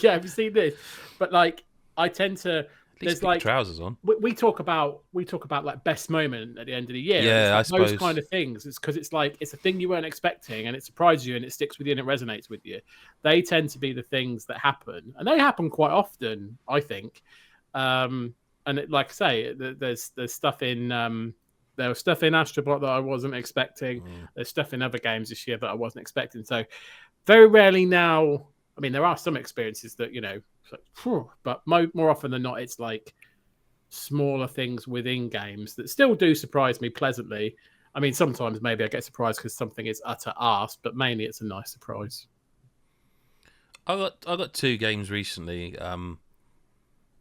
Have you seen this? But like, I tend to. At least There's put like your trousers on. we talk about like best moment at the end of the year. Yeah, and it's like I those suppose. kind of things. It's because it's like it's a thing you weren't expecting, and it surprises you, and it sticks with you, and it resonates with you. They tend to be the things that happen, and they happen quite often, I think. And like I say, there's stuff in there was stuff in Astro Bot that I wasn't expecting. There's stuff in other games this year that I wasn't expecting. So very rarely now. I mean, there are some experiences that it's like, phew, but more often than not, it's like smaller things within games that still do surprise me pleasantly. I mean, sometimes maybe I get surprised because something is utter arse, but mainly it's a nice surprise. I got 2 games recently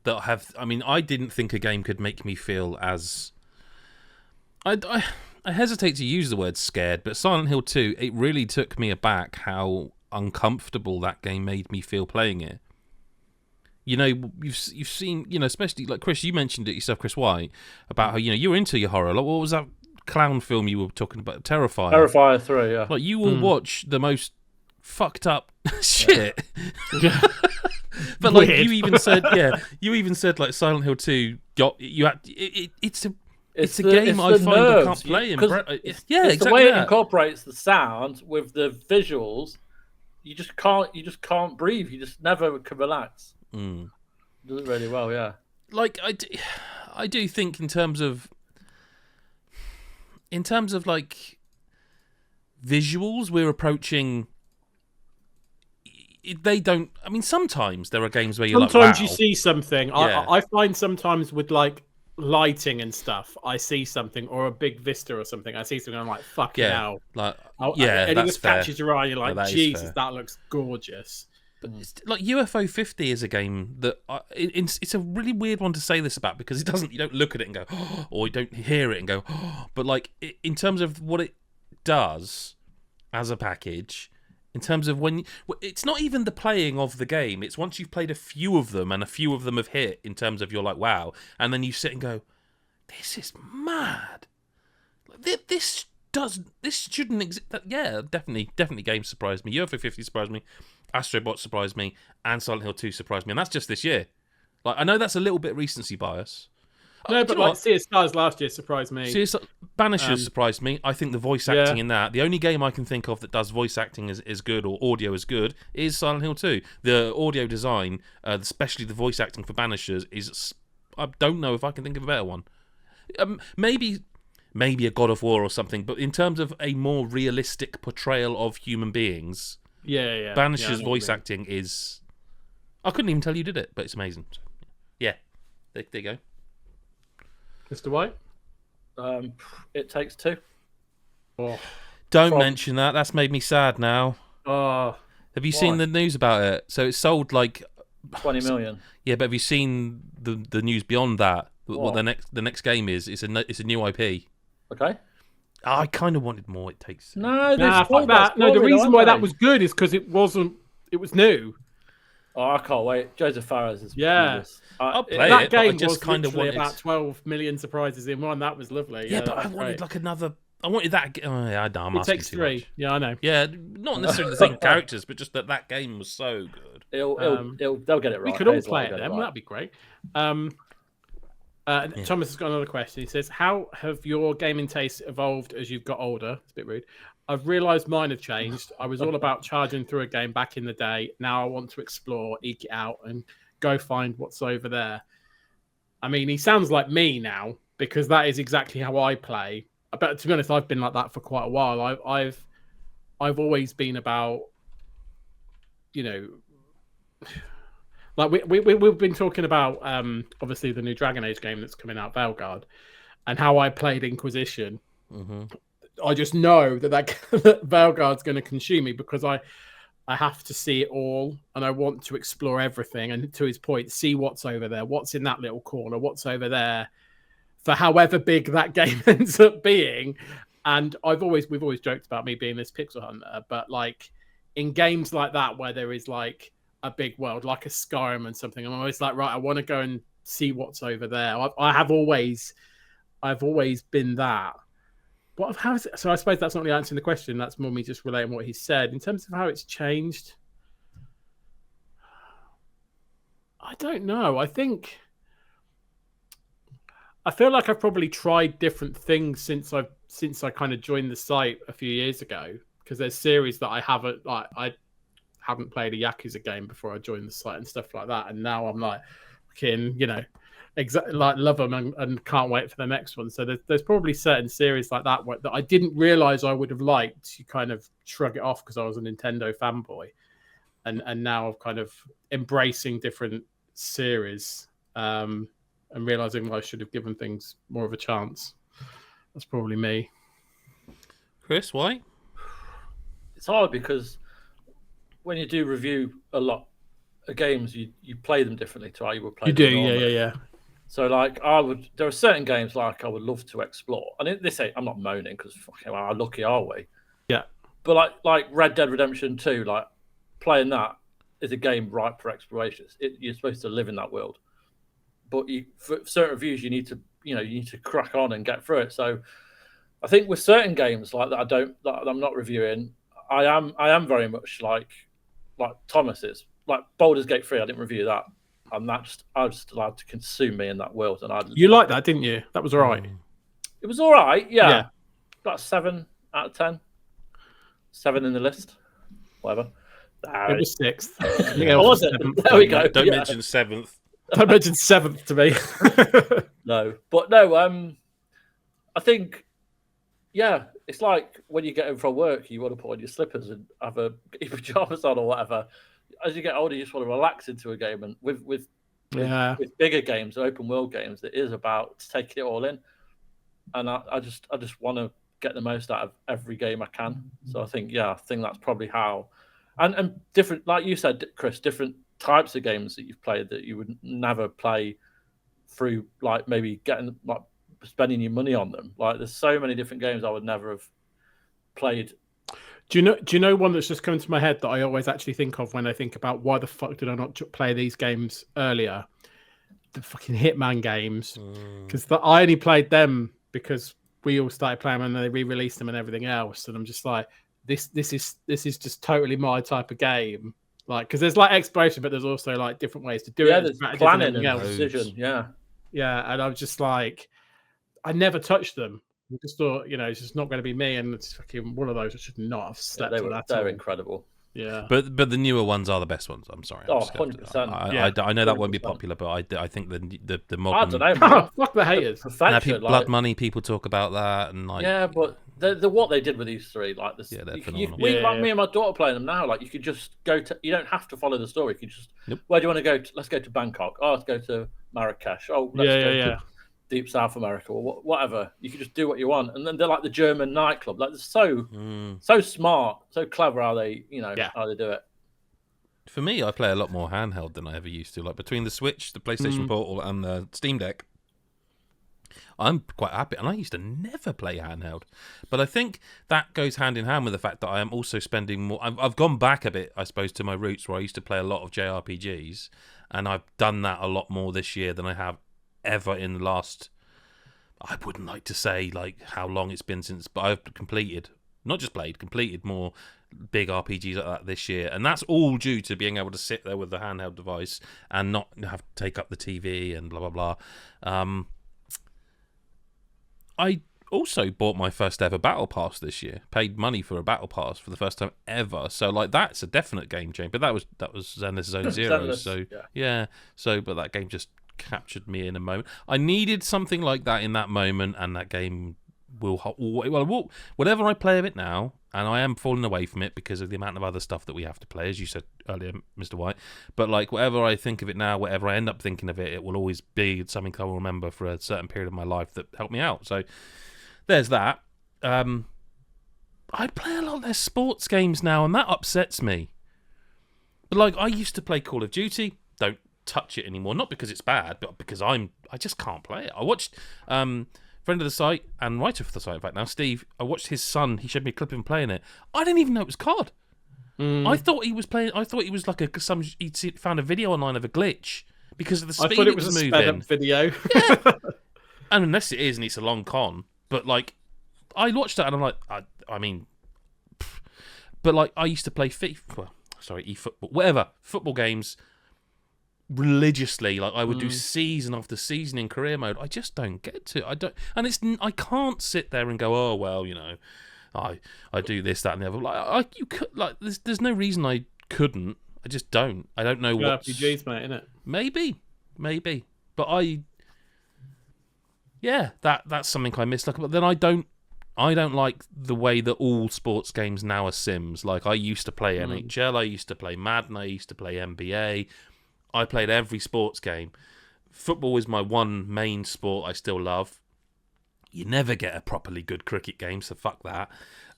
that have. I mean, I didn't think a game could make me feel as. I hesitate to use the word scared, but Silent Hill 2, it really took me aback how uncomfortable that game made me feel playing it. You've seen, especially like Chris, you mentioned it yourself, Chris White, about how you were into your horror. Like, what was that clown film you were talking about? Terrifier 3, yeah. Like, you will watch the most fucked up shit. Yeah. But like Weird. you even said like Silent Hill 2 it's a game I find I can't play in. It's exactly the way it that. incorporates the sound with the visuals. You just can't breathe. You just never can relax. Does it really well, yeah. Like I do think in terms of like visuals, we're approaching. They don't. I mean, sometimes there are games where you're sometimes like, wow. you see something. Yeah. I find sometimes with like lighting and stuff, I see something or a big vista or something. I see something. I'm like, fucking hell. Like, and that's it just fair. catches your eye. And you're like, that is Jesus, fair. that looks gorgeous. But it's, like UFO 50 is a game that it's a really weird one to say this about because it doesn't. You don't look at it and go, oh, or you don't hear it and go, oh. But like in terms of what it does as a package, in terms of when it's not even the playing of the game. It's once you've played a few of them and a few of them have hit. In terms of you're like, wow, and then you sit and go, this is mad. This shouldn't exist. Yeah, definitely games surprised me. UFO 50 surprised me. Astro Bot surprised me, and Silent Hill 2 surprised me, and that's just this year. Like, I know that's a little bit recency bias. No, but like Sea of Stars last year surprised me. Banishers surprised me. I think the voice acting in that, the only game I can think of that does voice acting is good or audio is good is Silent Hill 2. The audio design, especially the voice acting for Banishers, is. I don't know if I can think of a better one. Maybe a God of War or something, but in terms of a more realistic portrayal of human beings. Yeah. Banisher's voice acting is. I couldn't even tell you did it, but it's amazing. So, yeah, there you go. Mr. White? It Takes Two. Oh. Don't mention that. That's made me sad now. Oh. Have you seen the news about it? So it's sold like 20 million. Yeah, but have you seen the news beyond that? What the next game is? It's a new IP. Okay. I kind of wanted more. It Takes. No, fuck that. No, the reason why that was good is because it was new. Oh, I can't wait. Joseph Fares is. Yeah. I'll play that it. But I game just was kind of literally wanted about 12 million surprises in one. That was lovely. Yeah, but I wanted like another. I wanted that. Oh, yeah, I'm It asking Takes too Three. much. Yeah, I know. Yeah, not necessarily the same characters, but just that game was so good. They'll get it right. We could all play it then. Well, that'd be great. Thomas has got another question. He says, how have your gaming tastes evolved as you've got older? It's a bit rude. I've realised mine have changed. I was all about charging through a game back in the day. Now I want to explore, eke it out, and go find what's over there. I mean, he sounds like me now, because that is exactly how I play. But to be honest, I've been like that for quite a while. I've always been about, like we've been talking about obviously the new Dragon Age game that's coming out, Veilguard, and how I played Inquisition. Mm-hmm. I just know that Veilguard's going to consume me because I have to see it all and I want to explore everything. And to his point, see what's over there, what's in that little corner, what's over there, for however big that game ends up being. And we've always joked about me being this pixel hunter, but like in games like that where there is like a big world, like a Skyrim and something, I'm always like, right, I want to go and see what's over there. I have always I've always been that. How is it? So I suppose that's not really answering the question. That's more me just relating what he said. In terms of how it's changed, I don't know. I feel like I've probably tried different things since I kind of joined the site a few years ago, because there's series that I haven't played a Yakuza game before I joined the site and stuff like that, and now I'm like, fucking, exactly, like, love them and can't wait for the next one. So there's probably certain series like that that I didn't realize I would have liked. You kind of shrug it off because I was a Nintendo fanboy, and now I'm kind of embracing different series and realizing I should have given things more of a chance. That's probably me. Chris, why? It's hard because when you do review a lot of games, you play them differently to how you would play them normally. Yeah. So, like, there are certain games like I would love to explore, and I'm not moaning because fucking how lucky are we? Yeah. But like Red Dead Redemption 2, like playing that is a game ripe for exploration. You're supposed to live in that world, but for certain reviews, you need to crack on and get through it. So, I think with certain games like that, I'm not reviewing. I am very much like Thomas is. Like Baldur's Gate 3, I didn't review that. And I was just allowed to consume me in that world. You liked that, didn't you? That was all right. It was all right, yeah. About 7 out of 10. 7 in the list. Whatever. It was 6th. Was it? There we go. Don't mention 7th. Don't mention 7th to me. No. But no, I think, it's like when you get home from work, you want to put on your slippers and have your pajamas on or whatever. As you get older, you just want to relax into a game, and with bigger games, open world games, it is about taking it all in. And I just want to get the most out of every game I can. So I think that's probably how, and different, like you said, Chris, different types of games that you've played that you would never play through, like maybe spending your money on them. Like there's so many different games I would never have played. Do you know one that's just coming to my head that I always actually think of when I think about why the fuck did I not play these games earlier? The fucking Hitman games, because I only played them because we all started playing them and they re-released them and everything else, and I'm just like, this is just totally my type of game. Like, because there's like exploration, but there's also like different ways to do it. There's planning and precision. Yeah, and I'm just like, I never touched them. I just thought, it's just not going to be me, and it's fucking one of those I should not have slept on. They're incredible. Yeah, but the newer ones are the best ones. I'm sorry. 100%. I know that 100%. won't be popular, but I think the modern. I don't know. Fuck the haters. Blood Money. People talk about that, and like but the what they did with these three, like this, they're phenomenal. Like me and my daughter playing them now. Like you could just go to. You don't have to follow the story. You could just. Where do you want to go? Let's go to Bangkok. Oh, let's go to Marrakesh. Oh, let's go to Deep South America or whatever. You can just do what you want, and then they're like the German nightclub. Like they're so smart, so clever how they how they do it. For me, I play a lot more handheld than I ever used to. Like between the Switch, the PlayStation Portal, and the Steam Deck, I'm quite happy. And I used to never play handheld, but I think that goes hand in hand with the fact that I am also spending more. I've gone back a bit, I suppose, to my roots where I used to play a lot of JRPGs, and I've done that a lot more this year than I have ever in the last, I wouldn't like to say like how long it's been since, but I've completed more big RPGs like that this year, and that's all due to being able to sit there with the handheld device and not have to take up the TV and blah blah blah. I also bought my first ever battle pass this year, paid money for a battle pass for the first time ever, so like that's a definite game changer. But that was Zenless Zone Zero. But that game just captured me in a moment. I needed something like that in that moment, and that game whatever I play of it now, and I am falling away from it because of the amount of other stuff that we have to play, as you said earlier, Mr. White. But like whatever I think of it now, whatever I end up thinking of it, it will always be something I will remember for a certain period of my life that helped me out. So there's that. I play a lot less sports games now, and that upsets me. But like I used to play Call of Duty. Don't touch it anymore, not because it's bad, but because I just can't play it. I watched friend of the site and writer for the site, in fact now, Steve, I watched his son, he showed me a clip of him playing it. I didn't even know it was COD. I thought he was like he'd found a video online of a glitch because of the speed I thought it was moving. a sped up video. And unless it is and it's a long con, but like, I watched that and I'm like, I mean, but like, I used to play eFootball, whatever, football games religiously. Like, I would do season after season in career mode. I just don't get to. I can't sit there and go, oh well, you know, I do this, that, and the other. Like, you could, like, there's no reason I couldn't. I just don't. I don't know what RPGs, mate, innit? Maybe, but that's something I miss. Like, but then I don't like the way that all sports games now are sims. Like, I used to play NHL, I used to play Madden, I used to play NBA. I played every sports game. Football is my one main sport I still love. You never get a properly good cricket game, so fuck that.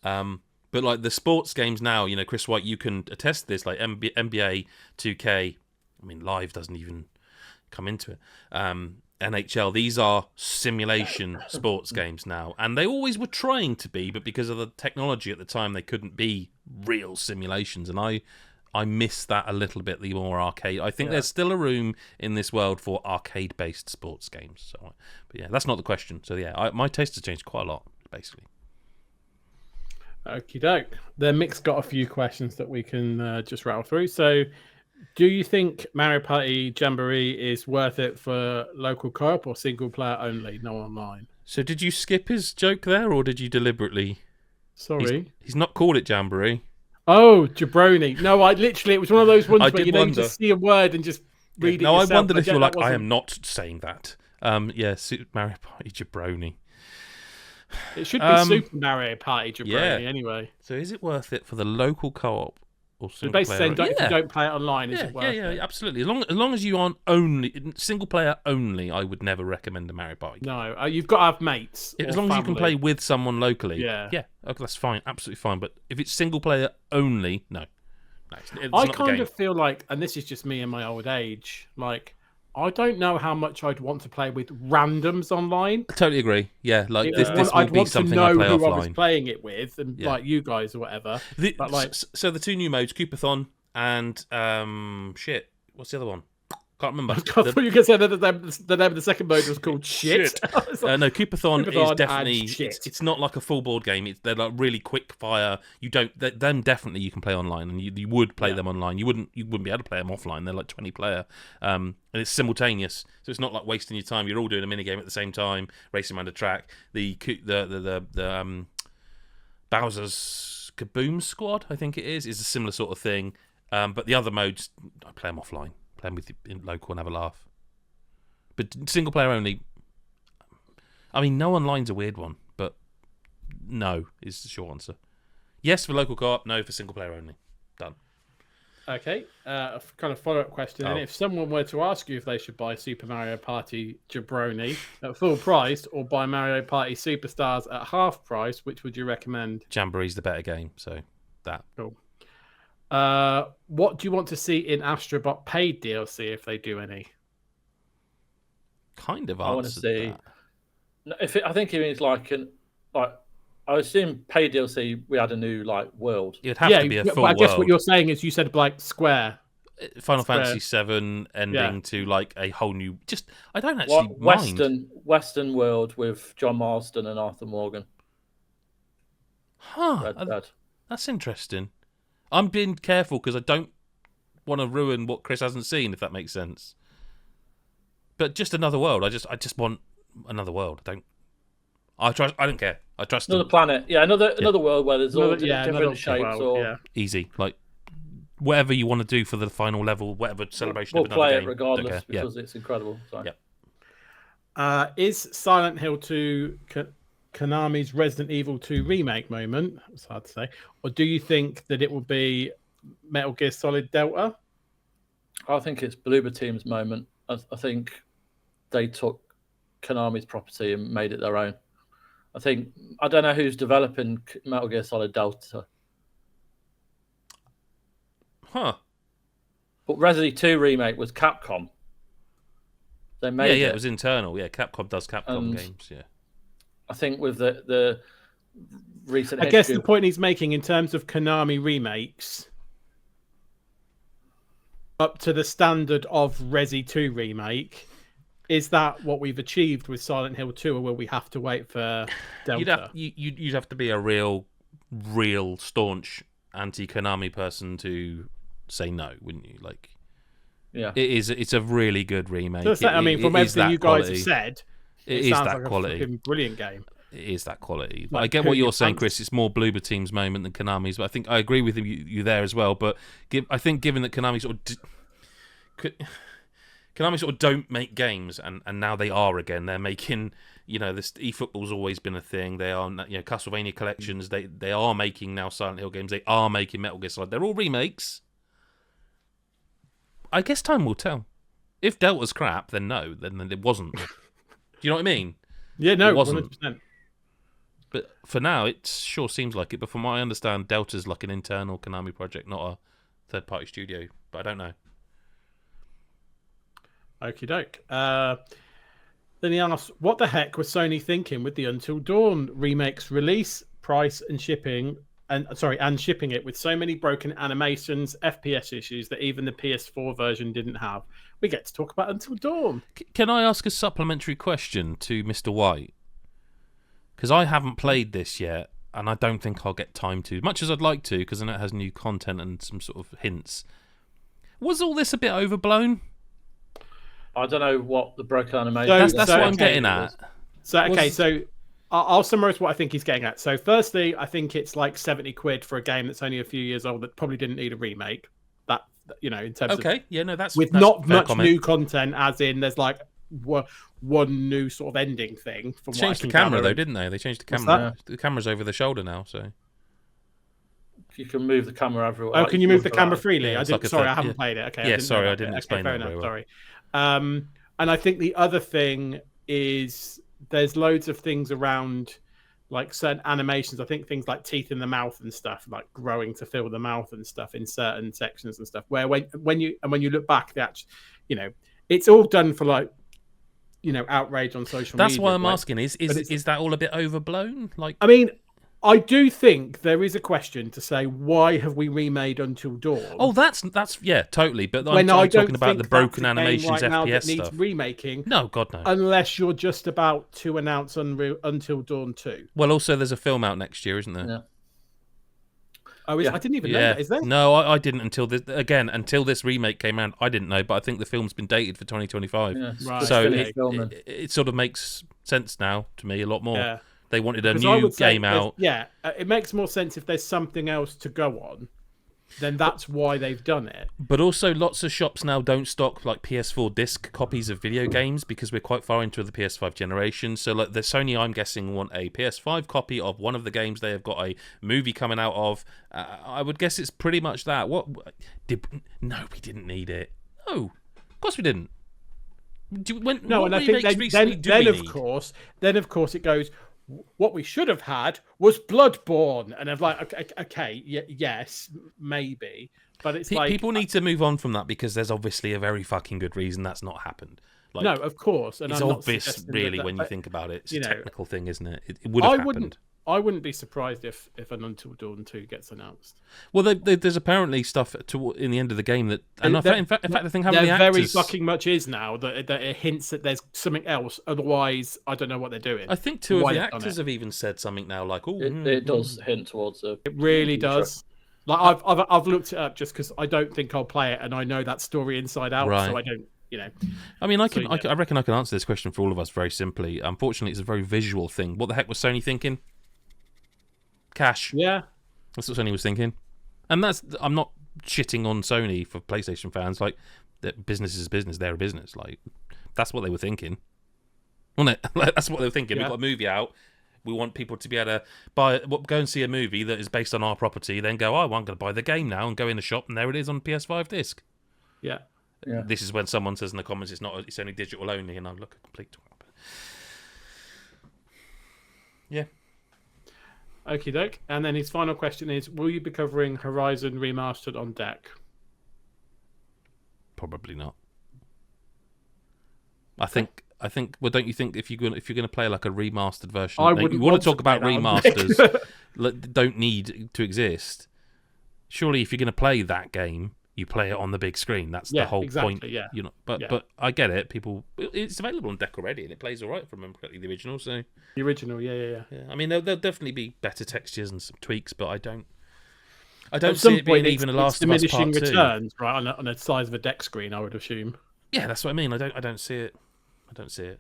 But like the sports games now, you know, Chris White, you can attest to this, like NBA 2K, I mean, live doesn't even come into it. NHL, these are simulation sports games now. And they always were trying to be, but because of the technology at the time, they couldn't be real simulations. And I miss that a little bit, the more arcade. I think there's still a room in this world for arcade-based sports games. So, but yeah, that's not the question. So yeah, my taste has changed quite a lot, basically. Okie doke. The mix got a few questions that we can just rattle through. So, do you think Mario Party Jamboree is worth it for local co-op or single player only, no online? So, did you skip his joke there, or did you deliberately? Sorry, he's not called it Jamboree. Oh, jabroni. No, it was one of those ones where you just see a word and just read it. No, yourself. I wondered if you're like, I am not saying that. Yeah, Super Mario Party Jabroni. It should be Super Mario Party Jamboree anyway. So is it worth it for the local co-op or single basically player? saying if you don't play it online, is it worth it? Yeah, absolutely. As long as you aren't only single player only, I would never recommend a Mario Party. No, you've got to have mates. As long as you can play with someone locally. Yeah. Okay, that's fine, absolutely fine. But if it's single player only, no. It's I not kind of feel like, and this is just me in my old age, like, I don't know how much I'd want to play with randoms online. I totally agree. Yeah, like this I'd would be want something to know I play who offline. I was playing it with, and like you guys or whatever. But like, so the two new modes, Coupathon and what's the other one? Can't remember. I thought you were going to say that the name of the second mode was called shit. No, Coupathon is definitely. Shit. It's not like a full board game. They're like really quick fire. Them definitely you can play online, and you would play them online. You wouldn't be able to play them offline. They're like 20 player, and it's simultaneous, so it's not like wasting your time. You're all doing a mini game at the same time, racing around a track. The Bowser's Kaboom Squad, I think it is a similar sort of thing. But the other modes, I play them offline. Play them with in local and have a laugh. But single player only. I mean, no online's a weird one, but no is the short answer. Yes for local co-op, no for single player only. Done. Okay, a kind of follow-up question. And if someone were to ask you if they should buy Super Mario Party Jabroni at full price or buy Mario Party Superstars at half price, which would you recommend? Jamboree's the better game, so that. Cool. What do you want to see in Astro Bot paid DLC if they do any? Kind of I want to answered see. that. I think it means like I assume paid DLC. We had a new world. It'd have to be a full I guess world. what you're saying is you said like Square. Final Fantasy VII ending to like a whole new. Just I don't actually mind. Western world with John Marston and Arthur Morgan. Huh? That's interesting. I'm being careful because I don't want to ruin what Chris hasn't seen, if that makes sense. But just another world. I just want another world. I don't care. I trust another them. planet. Yeah, another world where there's all different shapes. Easy, like whatever you want to do for the final level, whatever celebration. We'll of another play game. it regardless because it's incredible. So. Yeah. Is Silent Hill 2 Konami's Resident Evil 2 remake moment? It's hard to say. Or do you think that it will be Metal Gear Solid Delta? I think it's Bloober Team's moment. I think they took Konami's property and made it their own. I don't know who's developing Metal Gear Solid Delta. Huh. But Resident 2 remake was Capcom. They made it was internal. Yeah, Capcom does Capcom games. Yeah. I think with the recent. I guess the point he's making in terms of Konami remakes, up to the standard of Resi 2 remake, is that what we've achieved with Silent Hill 2, or will we have to wait for Delta? You'd have to be a real staunch anti-Konami person to say no, wouldn't you? Like, Yeah, it's a really good remake. So I mean, from everything you guys have said, it sounds is that like quality. a fucking brilliant game. It is that quality. Like, I get what poo you're your saying, pants. Chris. It's more Bloober Team's moment than Konami's, but I think I agree with you there as well. But I think given that Konami sort of don't make games, and now they are again. They're making, this eFootball's always been a thing. They are, Castlevania collections. They are making now Silent Hill games. They are making Metal Gear Solid. They're all remakes. I guess time will tell. If Delta's crap, then no, then it wasn't. Do you know what I mean? Yeah, no, It wasn't. 100%. But for now, it sure seems like it. But from what I understand, Delta's like an internal Konami project, not a third-party studio. But I don't know. Okie doke. Then he asks, what the heck was Sony thinking with the Until Dawn remake's release, price, and shipping? And shipping it with so many broken animations, FPS issues that even the PS4 version didn't have. We get to talk about Until Dawn. Can I ask a supplementary question to Mr. White? Because I haven't played this yet, and I don't think I'll get time to, much as I'd like to, because I know it has new content and some sort of hints. Was all this a bit overblown? I don't know what the broken animation. That's what I'm getting at. So I'll summarize what I think he's getting at. So firstly, I think it's like 70 quid for a game that's only a few years old that probably didn't need a remake. That, in terms of... Okay, yeah, no, that's... With that's not much comment. new content, as in there's like one new sort of ending thing. From They changed the camera, though, didn't they? They changed the camera. The camera's over the shoulder now, so... You can move the camera everywhere. Oh, can you move the camera freely? Yeah, I didn't. I haven't played it. Okay. Yeah, I didn't explain that very well. Sorry. And I think the other thing is there's loads of things around, like certain animations. I think things like teeth in the mouth and stuff, like growing to fill the mouth and stuff in certain sections and stuff. Where when you look back, it's all done for like, outrage on social media. That's why I'm asking. Is that all a bit overblown? Like, I mean, I do think there is a question to say, why have we remade Until Dawn? Oh, that's yeah, totally. But I'm talking about the broken animations, FPS needs stuff. Remaking. No, God no. Unless you're just about to announce Until Dawn 2. Well, also there's a film out next year, isn't there? Yeah. Oh, I didn't even know that. Is there? No, I didn't until this remake came out. I didn't know, but I think the film's been dated for 2025. Yeah. Right. So it sort of makes sense now to me a lot more. Yeah. They wanted a new game out. Yeah, it makes more sense if there's something else to go on. Then that's why they've done it. But also, lots of shops now don't stock like PS4 disc copies of video games because we're quite far into the PS5 generation. So, like the Sony, I'm guessing, want a PS5 copy of one of the games they have got a movie coming out of. I would guess it's pretty much that. No, we didn't need it. No, of course we didn't. And I think then of course it goes. What we should have had was Bloodborne, and I'm like, okay, yes, maybe, but it's like people need to move on from that because there's obviously a very fucking good reason that's not happened. Like, no, of course, and it's I'm obvious, really, when you think about it. It's a technical thing, isn't it? It would have happened. I wouldn't be surprised if an Until Dawn 2 gets announced. Well, there's apparently stuff in the end of the game that, and in fact, I think having the there actors very fucking much is now that it hints that there's something else. Otherwise, I don't know what they're doing. I think two of the actors have even said something now, like, "Oh, it does hint towards it. It really does. Like I've looked it up just because I don't think I'll play it, and I know that story inside out, so I don't. I mean, I reckon I can answer this question for all of us very simply. Unfortunately, it's a very visual thing. What the heck was Sony thinking? Cash. Yeah. That's what Sony was thinking. And I'm not shitting on Sony for PlayStation fans. Like, business is business. They're a business. Like, that's what they were thinking. Wasn't it? Like, that's what they were thinking. Yeah. We've got a movie out. We want people to be able to go and see a movie that is based on our property, then go, I'm going to buy the game now, and go in the shop, and there it is on PS5 disc. Yeah. This is when someone says in the comments it's only digital only, and I look a complete twat. Yeah. Okie doke. And then his final question is, will you be covering Horizon Remastered on deck? Probably not. I think. Well, don't you think if you're going to play like a remastered version, you want to talk about remasters that don't need to exist? Surely, if you're going to play that game, you play it on the big screen. That's the whole point. Yeah. You know, but I get it. It's available on deck already, and it plays all right. If I remember correctly, the original. So the original, yeah. I mean, there'll definitely be better textures and some tweaks, but I don't At see some it being point, even a Last of Us diminishing Part 2. returns, right? On a size of a deck screen, I would assume. Yeah, that's what I mean. I don't see it. I don't see it.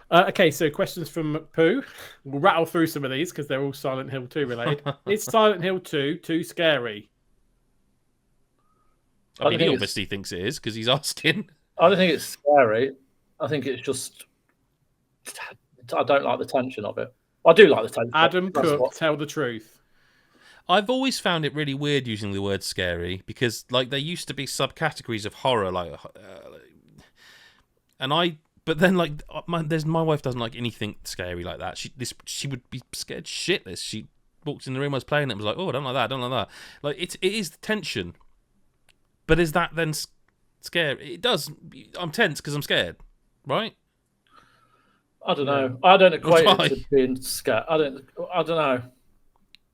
Okay, so questions from Pooh. We'll rattle through some of these because they're all Silent Hill 2 related. Is Silent Hill 2 too scary? I mean, he obviously thinks it is because he's asking. I don't think it's scary. I think it's just I don't like the tension of it. I do like the tension. Adam Cook, tell the truth. I've always found it really weird using the word scary because, like, there used to be subcategories of horror, but then, like, my wife doesn't like anything scary like that. She would be scared shitless. She walked in the room I was playing it and was like, "Oh, I don't like that. I don't like that." Like, it is the tension, but is that then scary? It does. I'm tense because I'm scared, right? I don't know. I don't equate it to being scared. I don't know.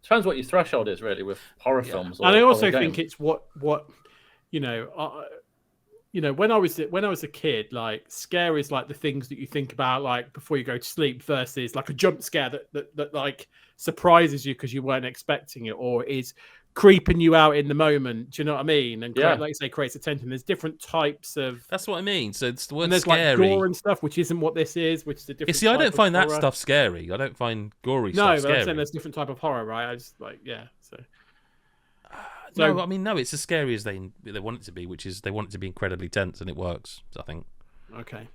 Depends what your threshold is, really, with horror films. And I also think it's what you know. When I was a kid, like, scare is like the things that you think about like before you go to sleep versus like a jump scare that like surprises you because you weren't expecting it or is creeping you out in the moment. Do you know what I mean? And like you say, creates attention. There's different types of. That's what I mean. So it's the word and there's scary. Like gore and stuff, which isn't what this is. Which is a different. You see, I don't find that horror. stuff scary. I don't find gory stuff scary. scary. No, but I'm saying there's different type of horror, right? I just like So no, I mean, no, it's as scary as they want it to be, which is they want it to be incredibly tense, and it works, I think. Okay.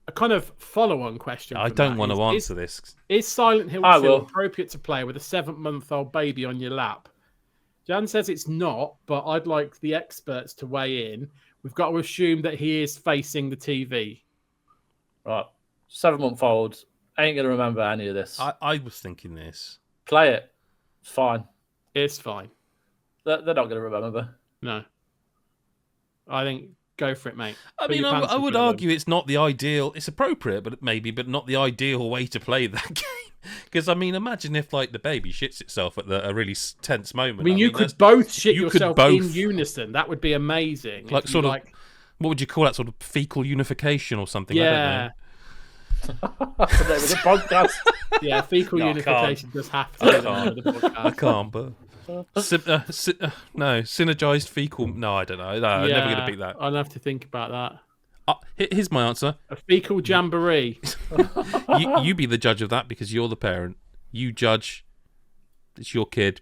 A kind of follow-on question. I don't want to answer this. Is Silent Hill 2 appropriate to play with a 7-month-old baby on your lap? Jan says it's not, but I'd like the experts to weigh in. We've got to assume that he is facing the TV. Right. 7-month-old ain't going to remember any of this. I was thinking this. Play it. It's fine. It's fine. They're not going to remember. No. I think go for it, mate. I mean, I would argue it's not the ideal. It's appropriate, but not the ideal way to play that game. Because I mean, imagine if like the baby shits itself at a really tense moment. I mean, you could both shit yourself in unison. That would be amazing. Like what would you call that? Sort of fecal unification or something? Yeah. It was a podcast. Yeah, fecal unification does have to be the podcast. I can't, but. Synergized fecal. No, I don't know. No, I'm never going to beat that. I'll have to think about that. Here's my answer: a fecal jamboree. you be the judge of that because you're the parent. You judge. It's your kid.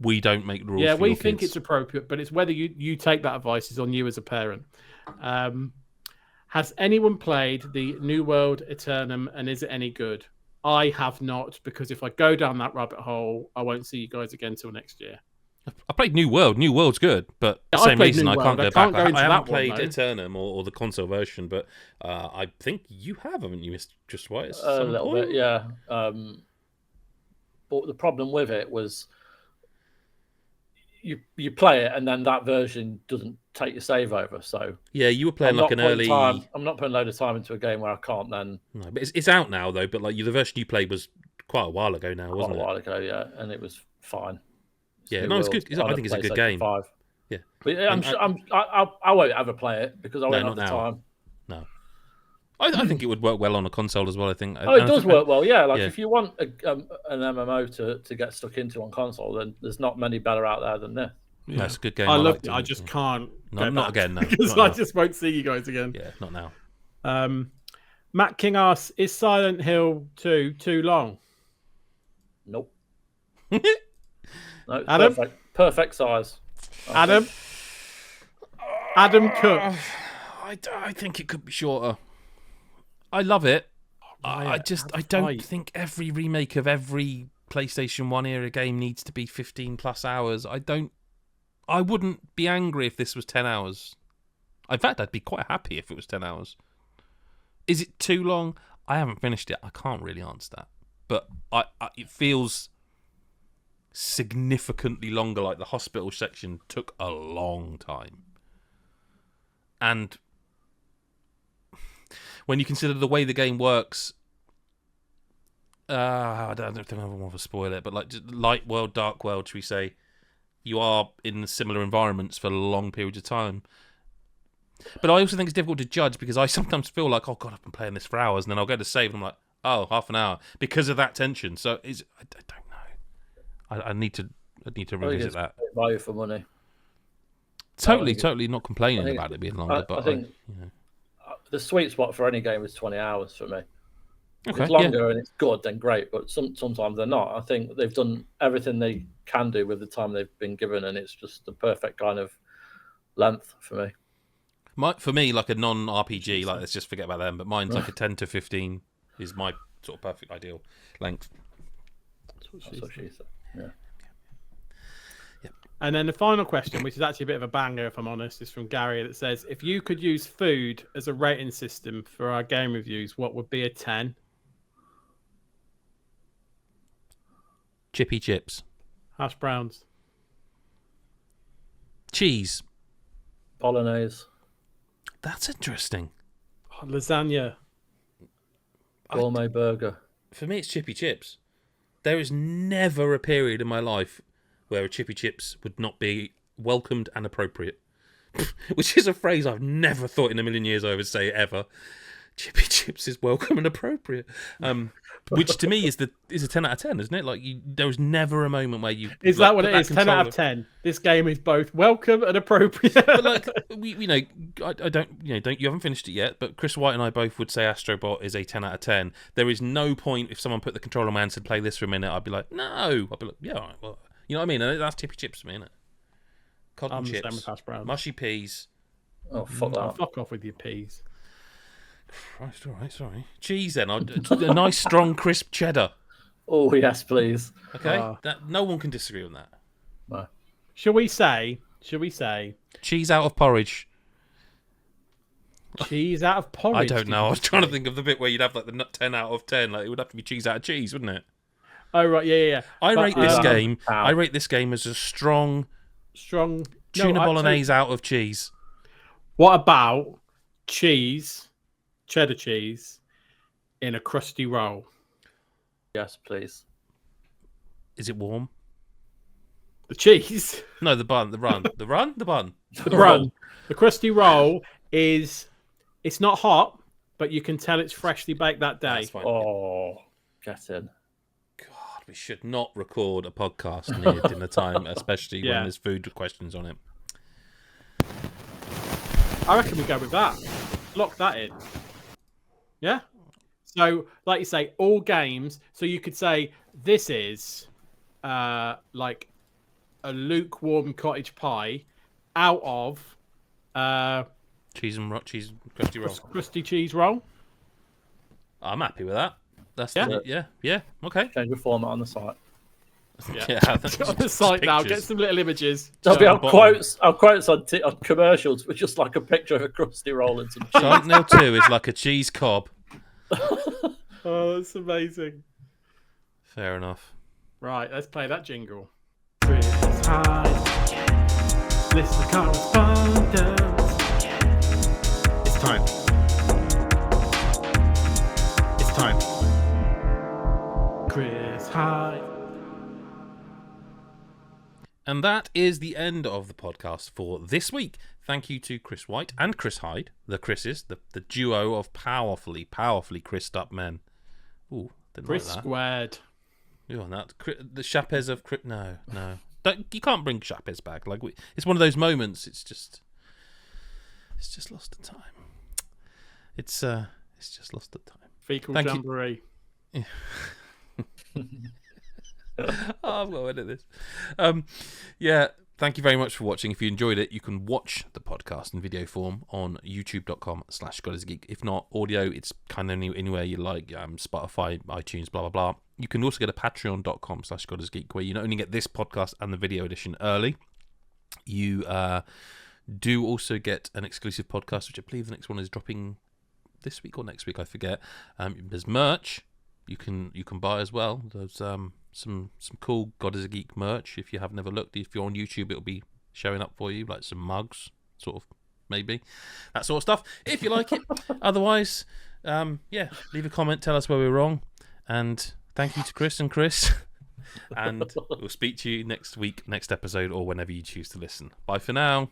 We don't make the rules. Yeah, for we your think kids. it's appropriate, but it's whether you take that advice is on you as a parent. Has anyone played the New World Eternum, and is it any good? I have not, because if I go down that rabbit hole, I won't see you guys again till next year. I played New World. New World's good, but the same reason I can't go back. I haven't played Eternum or the console version, but I think you haven't you, Mr. White? A little bit, yeah. But the problem with it was you play it and then that version doesn't take your save over. So yeah, you were playing like an early. I'm not putting a load of time into a game where I can't then. No, but it's out now though. But like the version you played was quite a while ago now, wasn't it? Quite a while ago, yeah, and it was fine. Yeah, no, it's good. I think it's a good game. 5. Yeah, but I won't ever play it because I won't have the time. No, I think it would work well on a console as well. I think. Oh, it does work well. Yeah, like if you want an MMO to get stuck into on console, then there's not many better out there than this. Yeah, that's a good game. I love it. I just can't. No, not again. No, because I just won't see you guys again. Yeah, not now. Matt King asks: is Silent Hill 2 too long? Nope. No, Adam? Perfect size. Adam Cook. I think it could be shorter. I love it. I don't think every remake of every PlayStation 1 era game needs to be 15 plus hours. I wouldn't be angry if this was 10 hours. In fact, I'd be quite happy if it was 10 hours. Is it too long? I haven't finished it. I can't really answer that. But it feels significantly longer. Like the hospital section took a long time. And when you consider the way the game works, I don't think I want to spoil it, but like just light world, dark world, should we say? you are in similar environments for long periods of time. But I also think it's difficult to judge because I sometimes feel like, oh God, I've been playing this for hours, and then I'll go to save and I'm like, oh, half an hour because of that tension. So I don't know. I need to revisit that. Value for money. Totally not complaining about it being longer, but I think the sweet spot for any game is 20 hours for me. If okay, it's longer and it's good, then great. But sometimes they're not. I think they've done everything they can do with the time they've been given, and it's just the perfect kind of length for me. For me, like a non-RPG, like let's just forget about them. But mine's like a 10 to 15 is my sort of perfect ideal length. That's what she said. Yeah. And then the final question, which is actually a bit of a banger, if I'm honest, is from Gary that says, if you could use food as a rating system for our game reviews, what would be a 10? Chippy chips. Hash browns. Cheese. Bolognese. That's interesting. Oh, lasagna. Gourmet burger. For me, it's chippy chips. There is never a period in my life where a chippy chips would not be welcomed and appropriate. Which is a phrase I've never thought in a million years I would say ever. Chippy chips is welcome and appropriate. Which to me is a 10 out of 10, isn't it? Like there was never a moment where you is that what it is? 10 out of 10. This game is both welcome and appropriate. But like I don't you haven't finished it yet, but Chris White and I both would say Astro Bot is a 10 out of 10. There is no point if someone put the controller on my hand and said play this for a minute, I'd be like, no. I'd be like, yeah, all right, well, you know what I mean? And that's chippy chips for me, isn't it? Cod and chips, the same with hash browns. Mushy peas. Oh, fuck that. Fuck off with your peas. Christ, all right, sorry. Cheese then. A nice strong crisp cheddar. Oh, yes, please. Okay? That no one can disagree on that. No. Should we say cheese out of porridge? Cheese out of porridge? I don't know. I was trying to think of the bit where you'd have like the 10 out of 10. Like it would have to be cheese out of cheese, wouldn't it? Oh right, yeah. I rate this game as a strong tuna bolognese out of cheese. What about cheese, cheddar cheese, in a crusty roll? Yes, please. Is it warm? The cheese? No, the bun. The bun. The bun. The crusty roll it's not hot, but you can tell it's freshly baked that day. Oh, get in. God, we should not record a podcast near dinner time, especially when there's food questions on it. I reckon we go with that. Lock that in. Yeah? So, like you say, all games. So you could say this is like a lukewarm cottage pie out of cheese crusty roll. Crusty cheese roll. I'm happy with that. That's yeah. Okay. Change the format on the site. Yeah, on the site now. Get some little images. There'll be our quotes on commercials with just like a picture of a crusty roll and some cheese. Thumbnail 2 is like a cheese cob. Oh, that's amazing. Fair enough. Right, let's play that jingle. Chris Hyde, listen to Correspondence. It's time. It's time. Chris Hyde. And that is the end of the podcast for this week. Thank you to Chris White and Chris Hyde, the Chris's, the duo of powerfully Chris'd up men. Ooh, didn't Chris like that. squared. You on that? The Chapez of Chris? No. You can't bring Chapez back. Like it's one of those moments. It's just lost the time. It's just lost the time. Fecal Thank jamboree. You. I've got to edit this. Thank you very much for watching. If you enjoyed it, you can watch the podcast in video form on youtube.com/GodIsGeek. If not audio, it's kind of anywhere you like, Spotify, iTunes, blah, blah, blah. You can also go to patreon.com/GodIsGeek, where you not only get this podcast and the video edition early, you do also get an exclusive podcast, which I believe the next one is dropping this week or next week, I forget. There's merch you can buy as well. There's some cool God is a Geek merch. If you have never looked, if you're on YouTube, it'll be showing up for you, like some mugs, sort of, maybe that sort of stuff. If you like it, otherwise, leave a comment, tell us where we're wrong, and thank you to Chris and Chris And we'll speak to you next week, next episode, or whenever you choose to listen. Bye for now.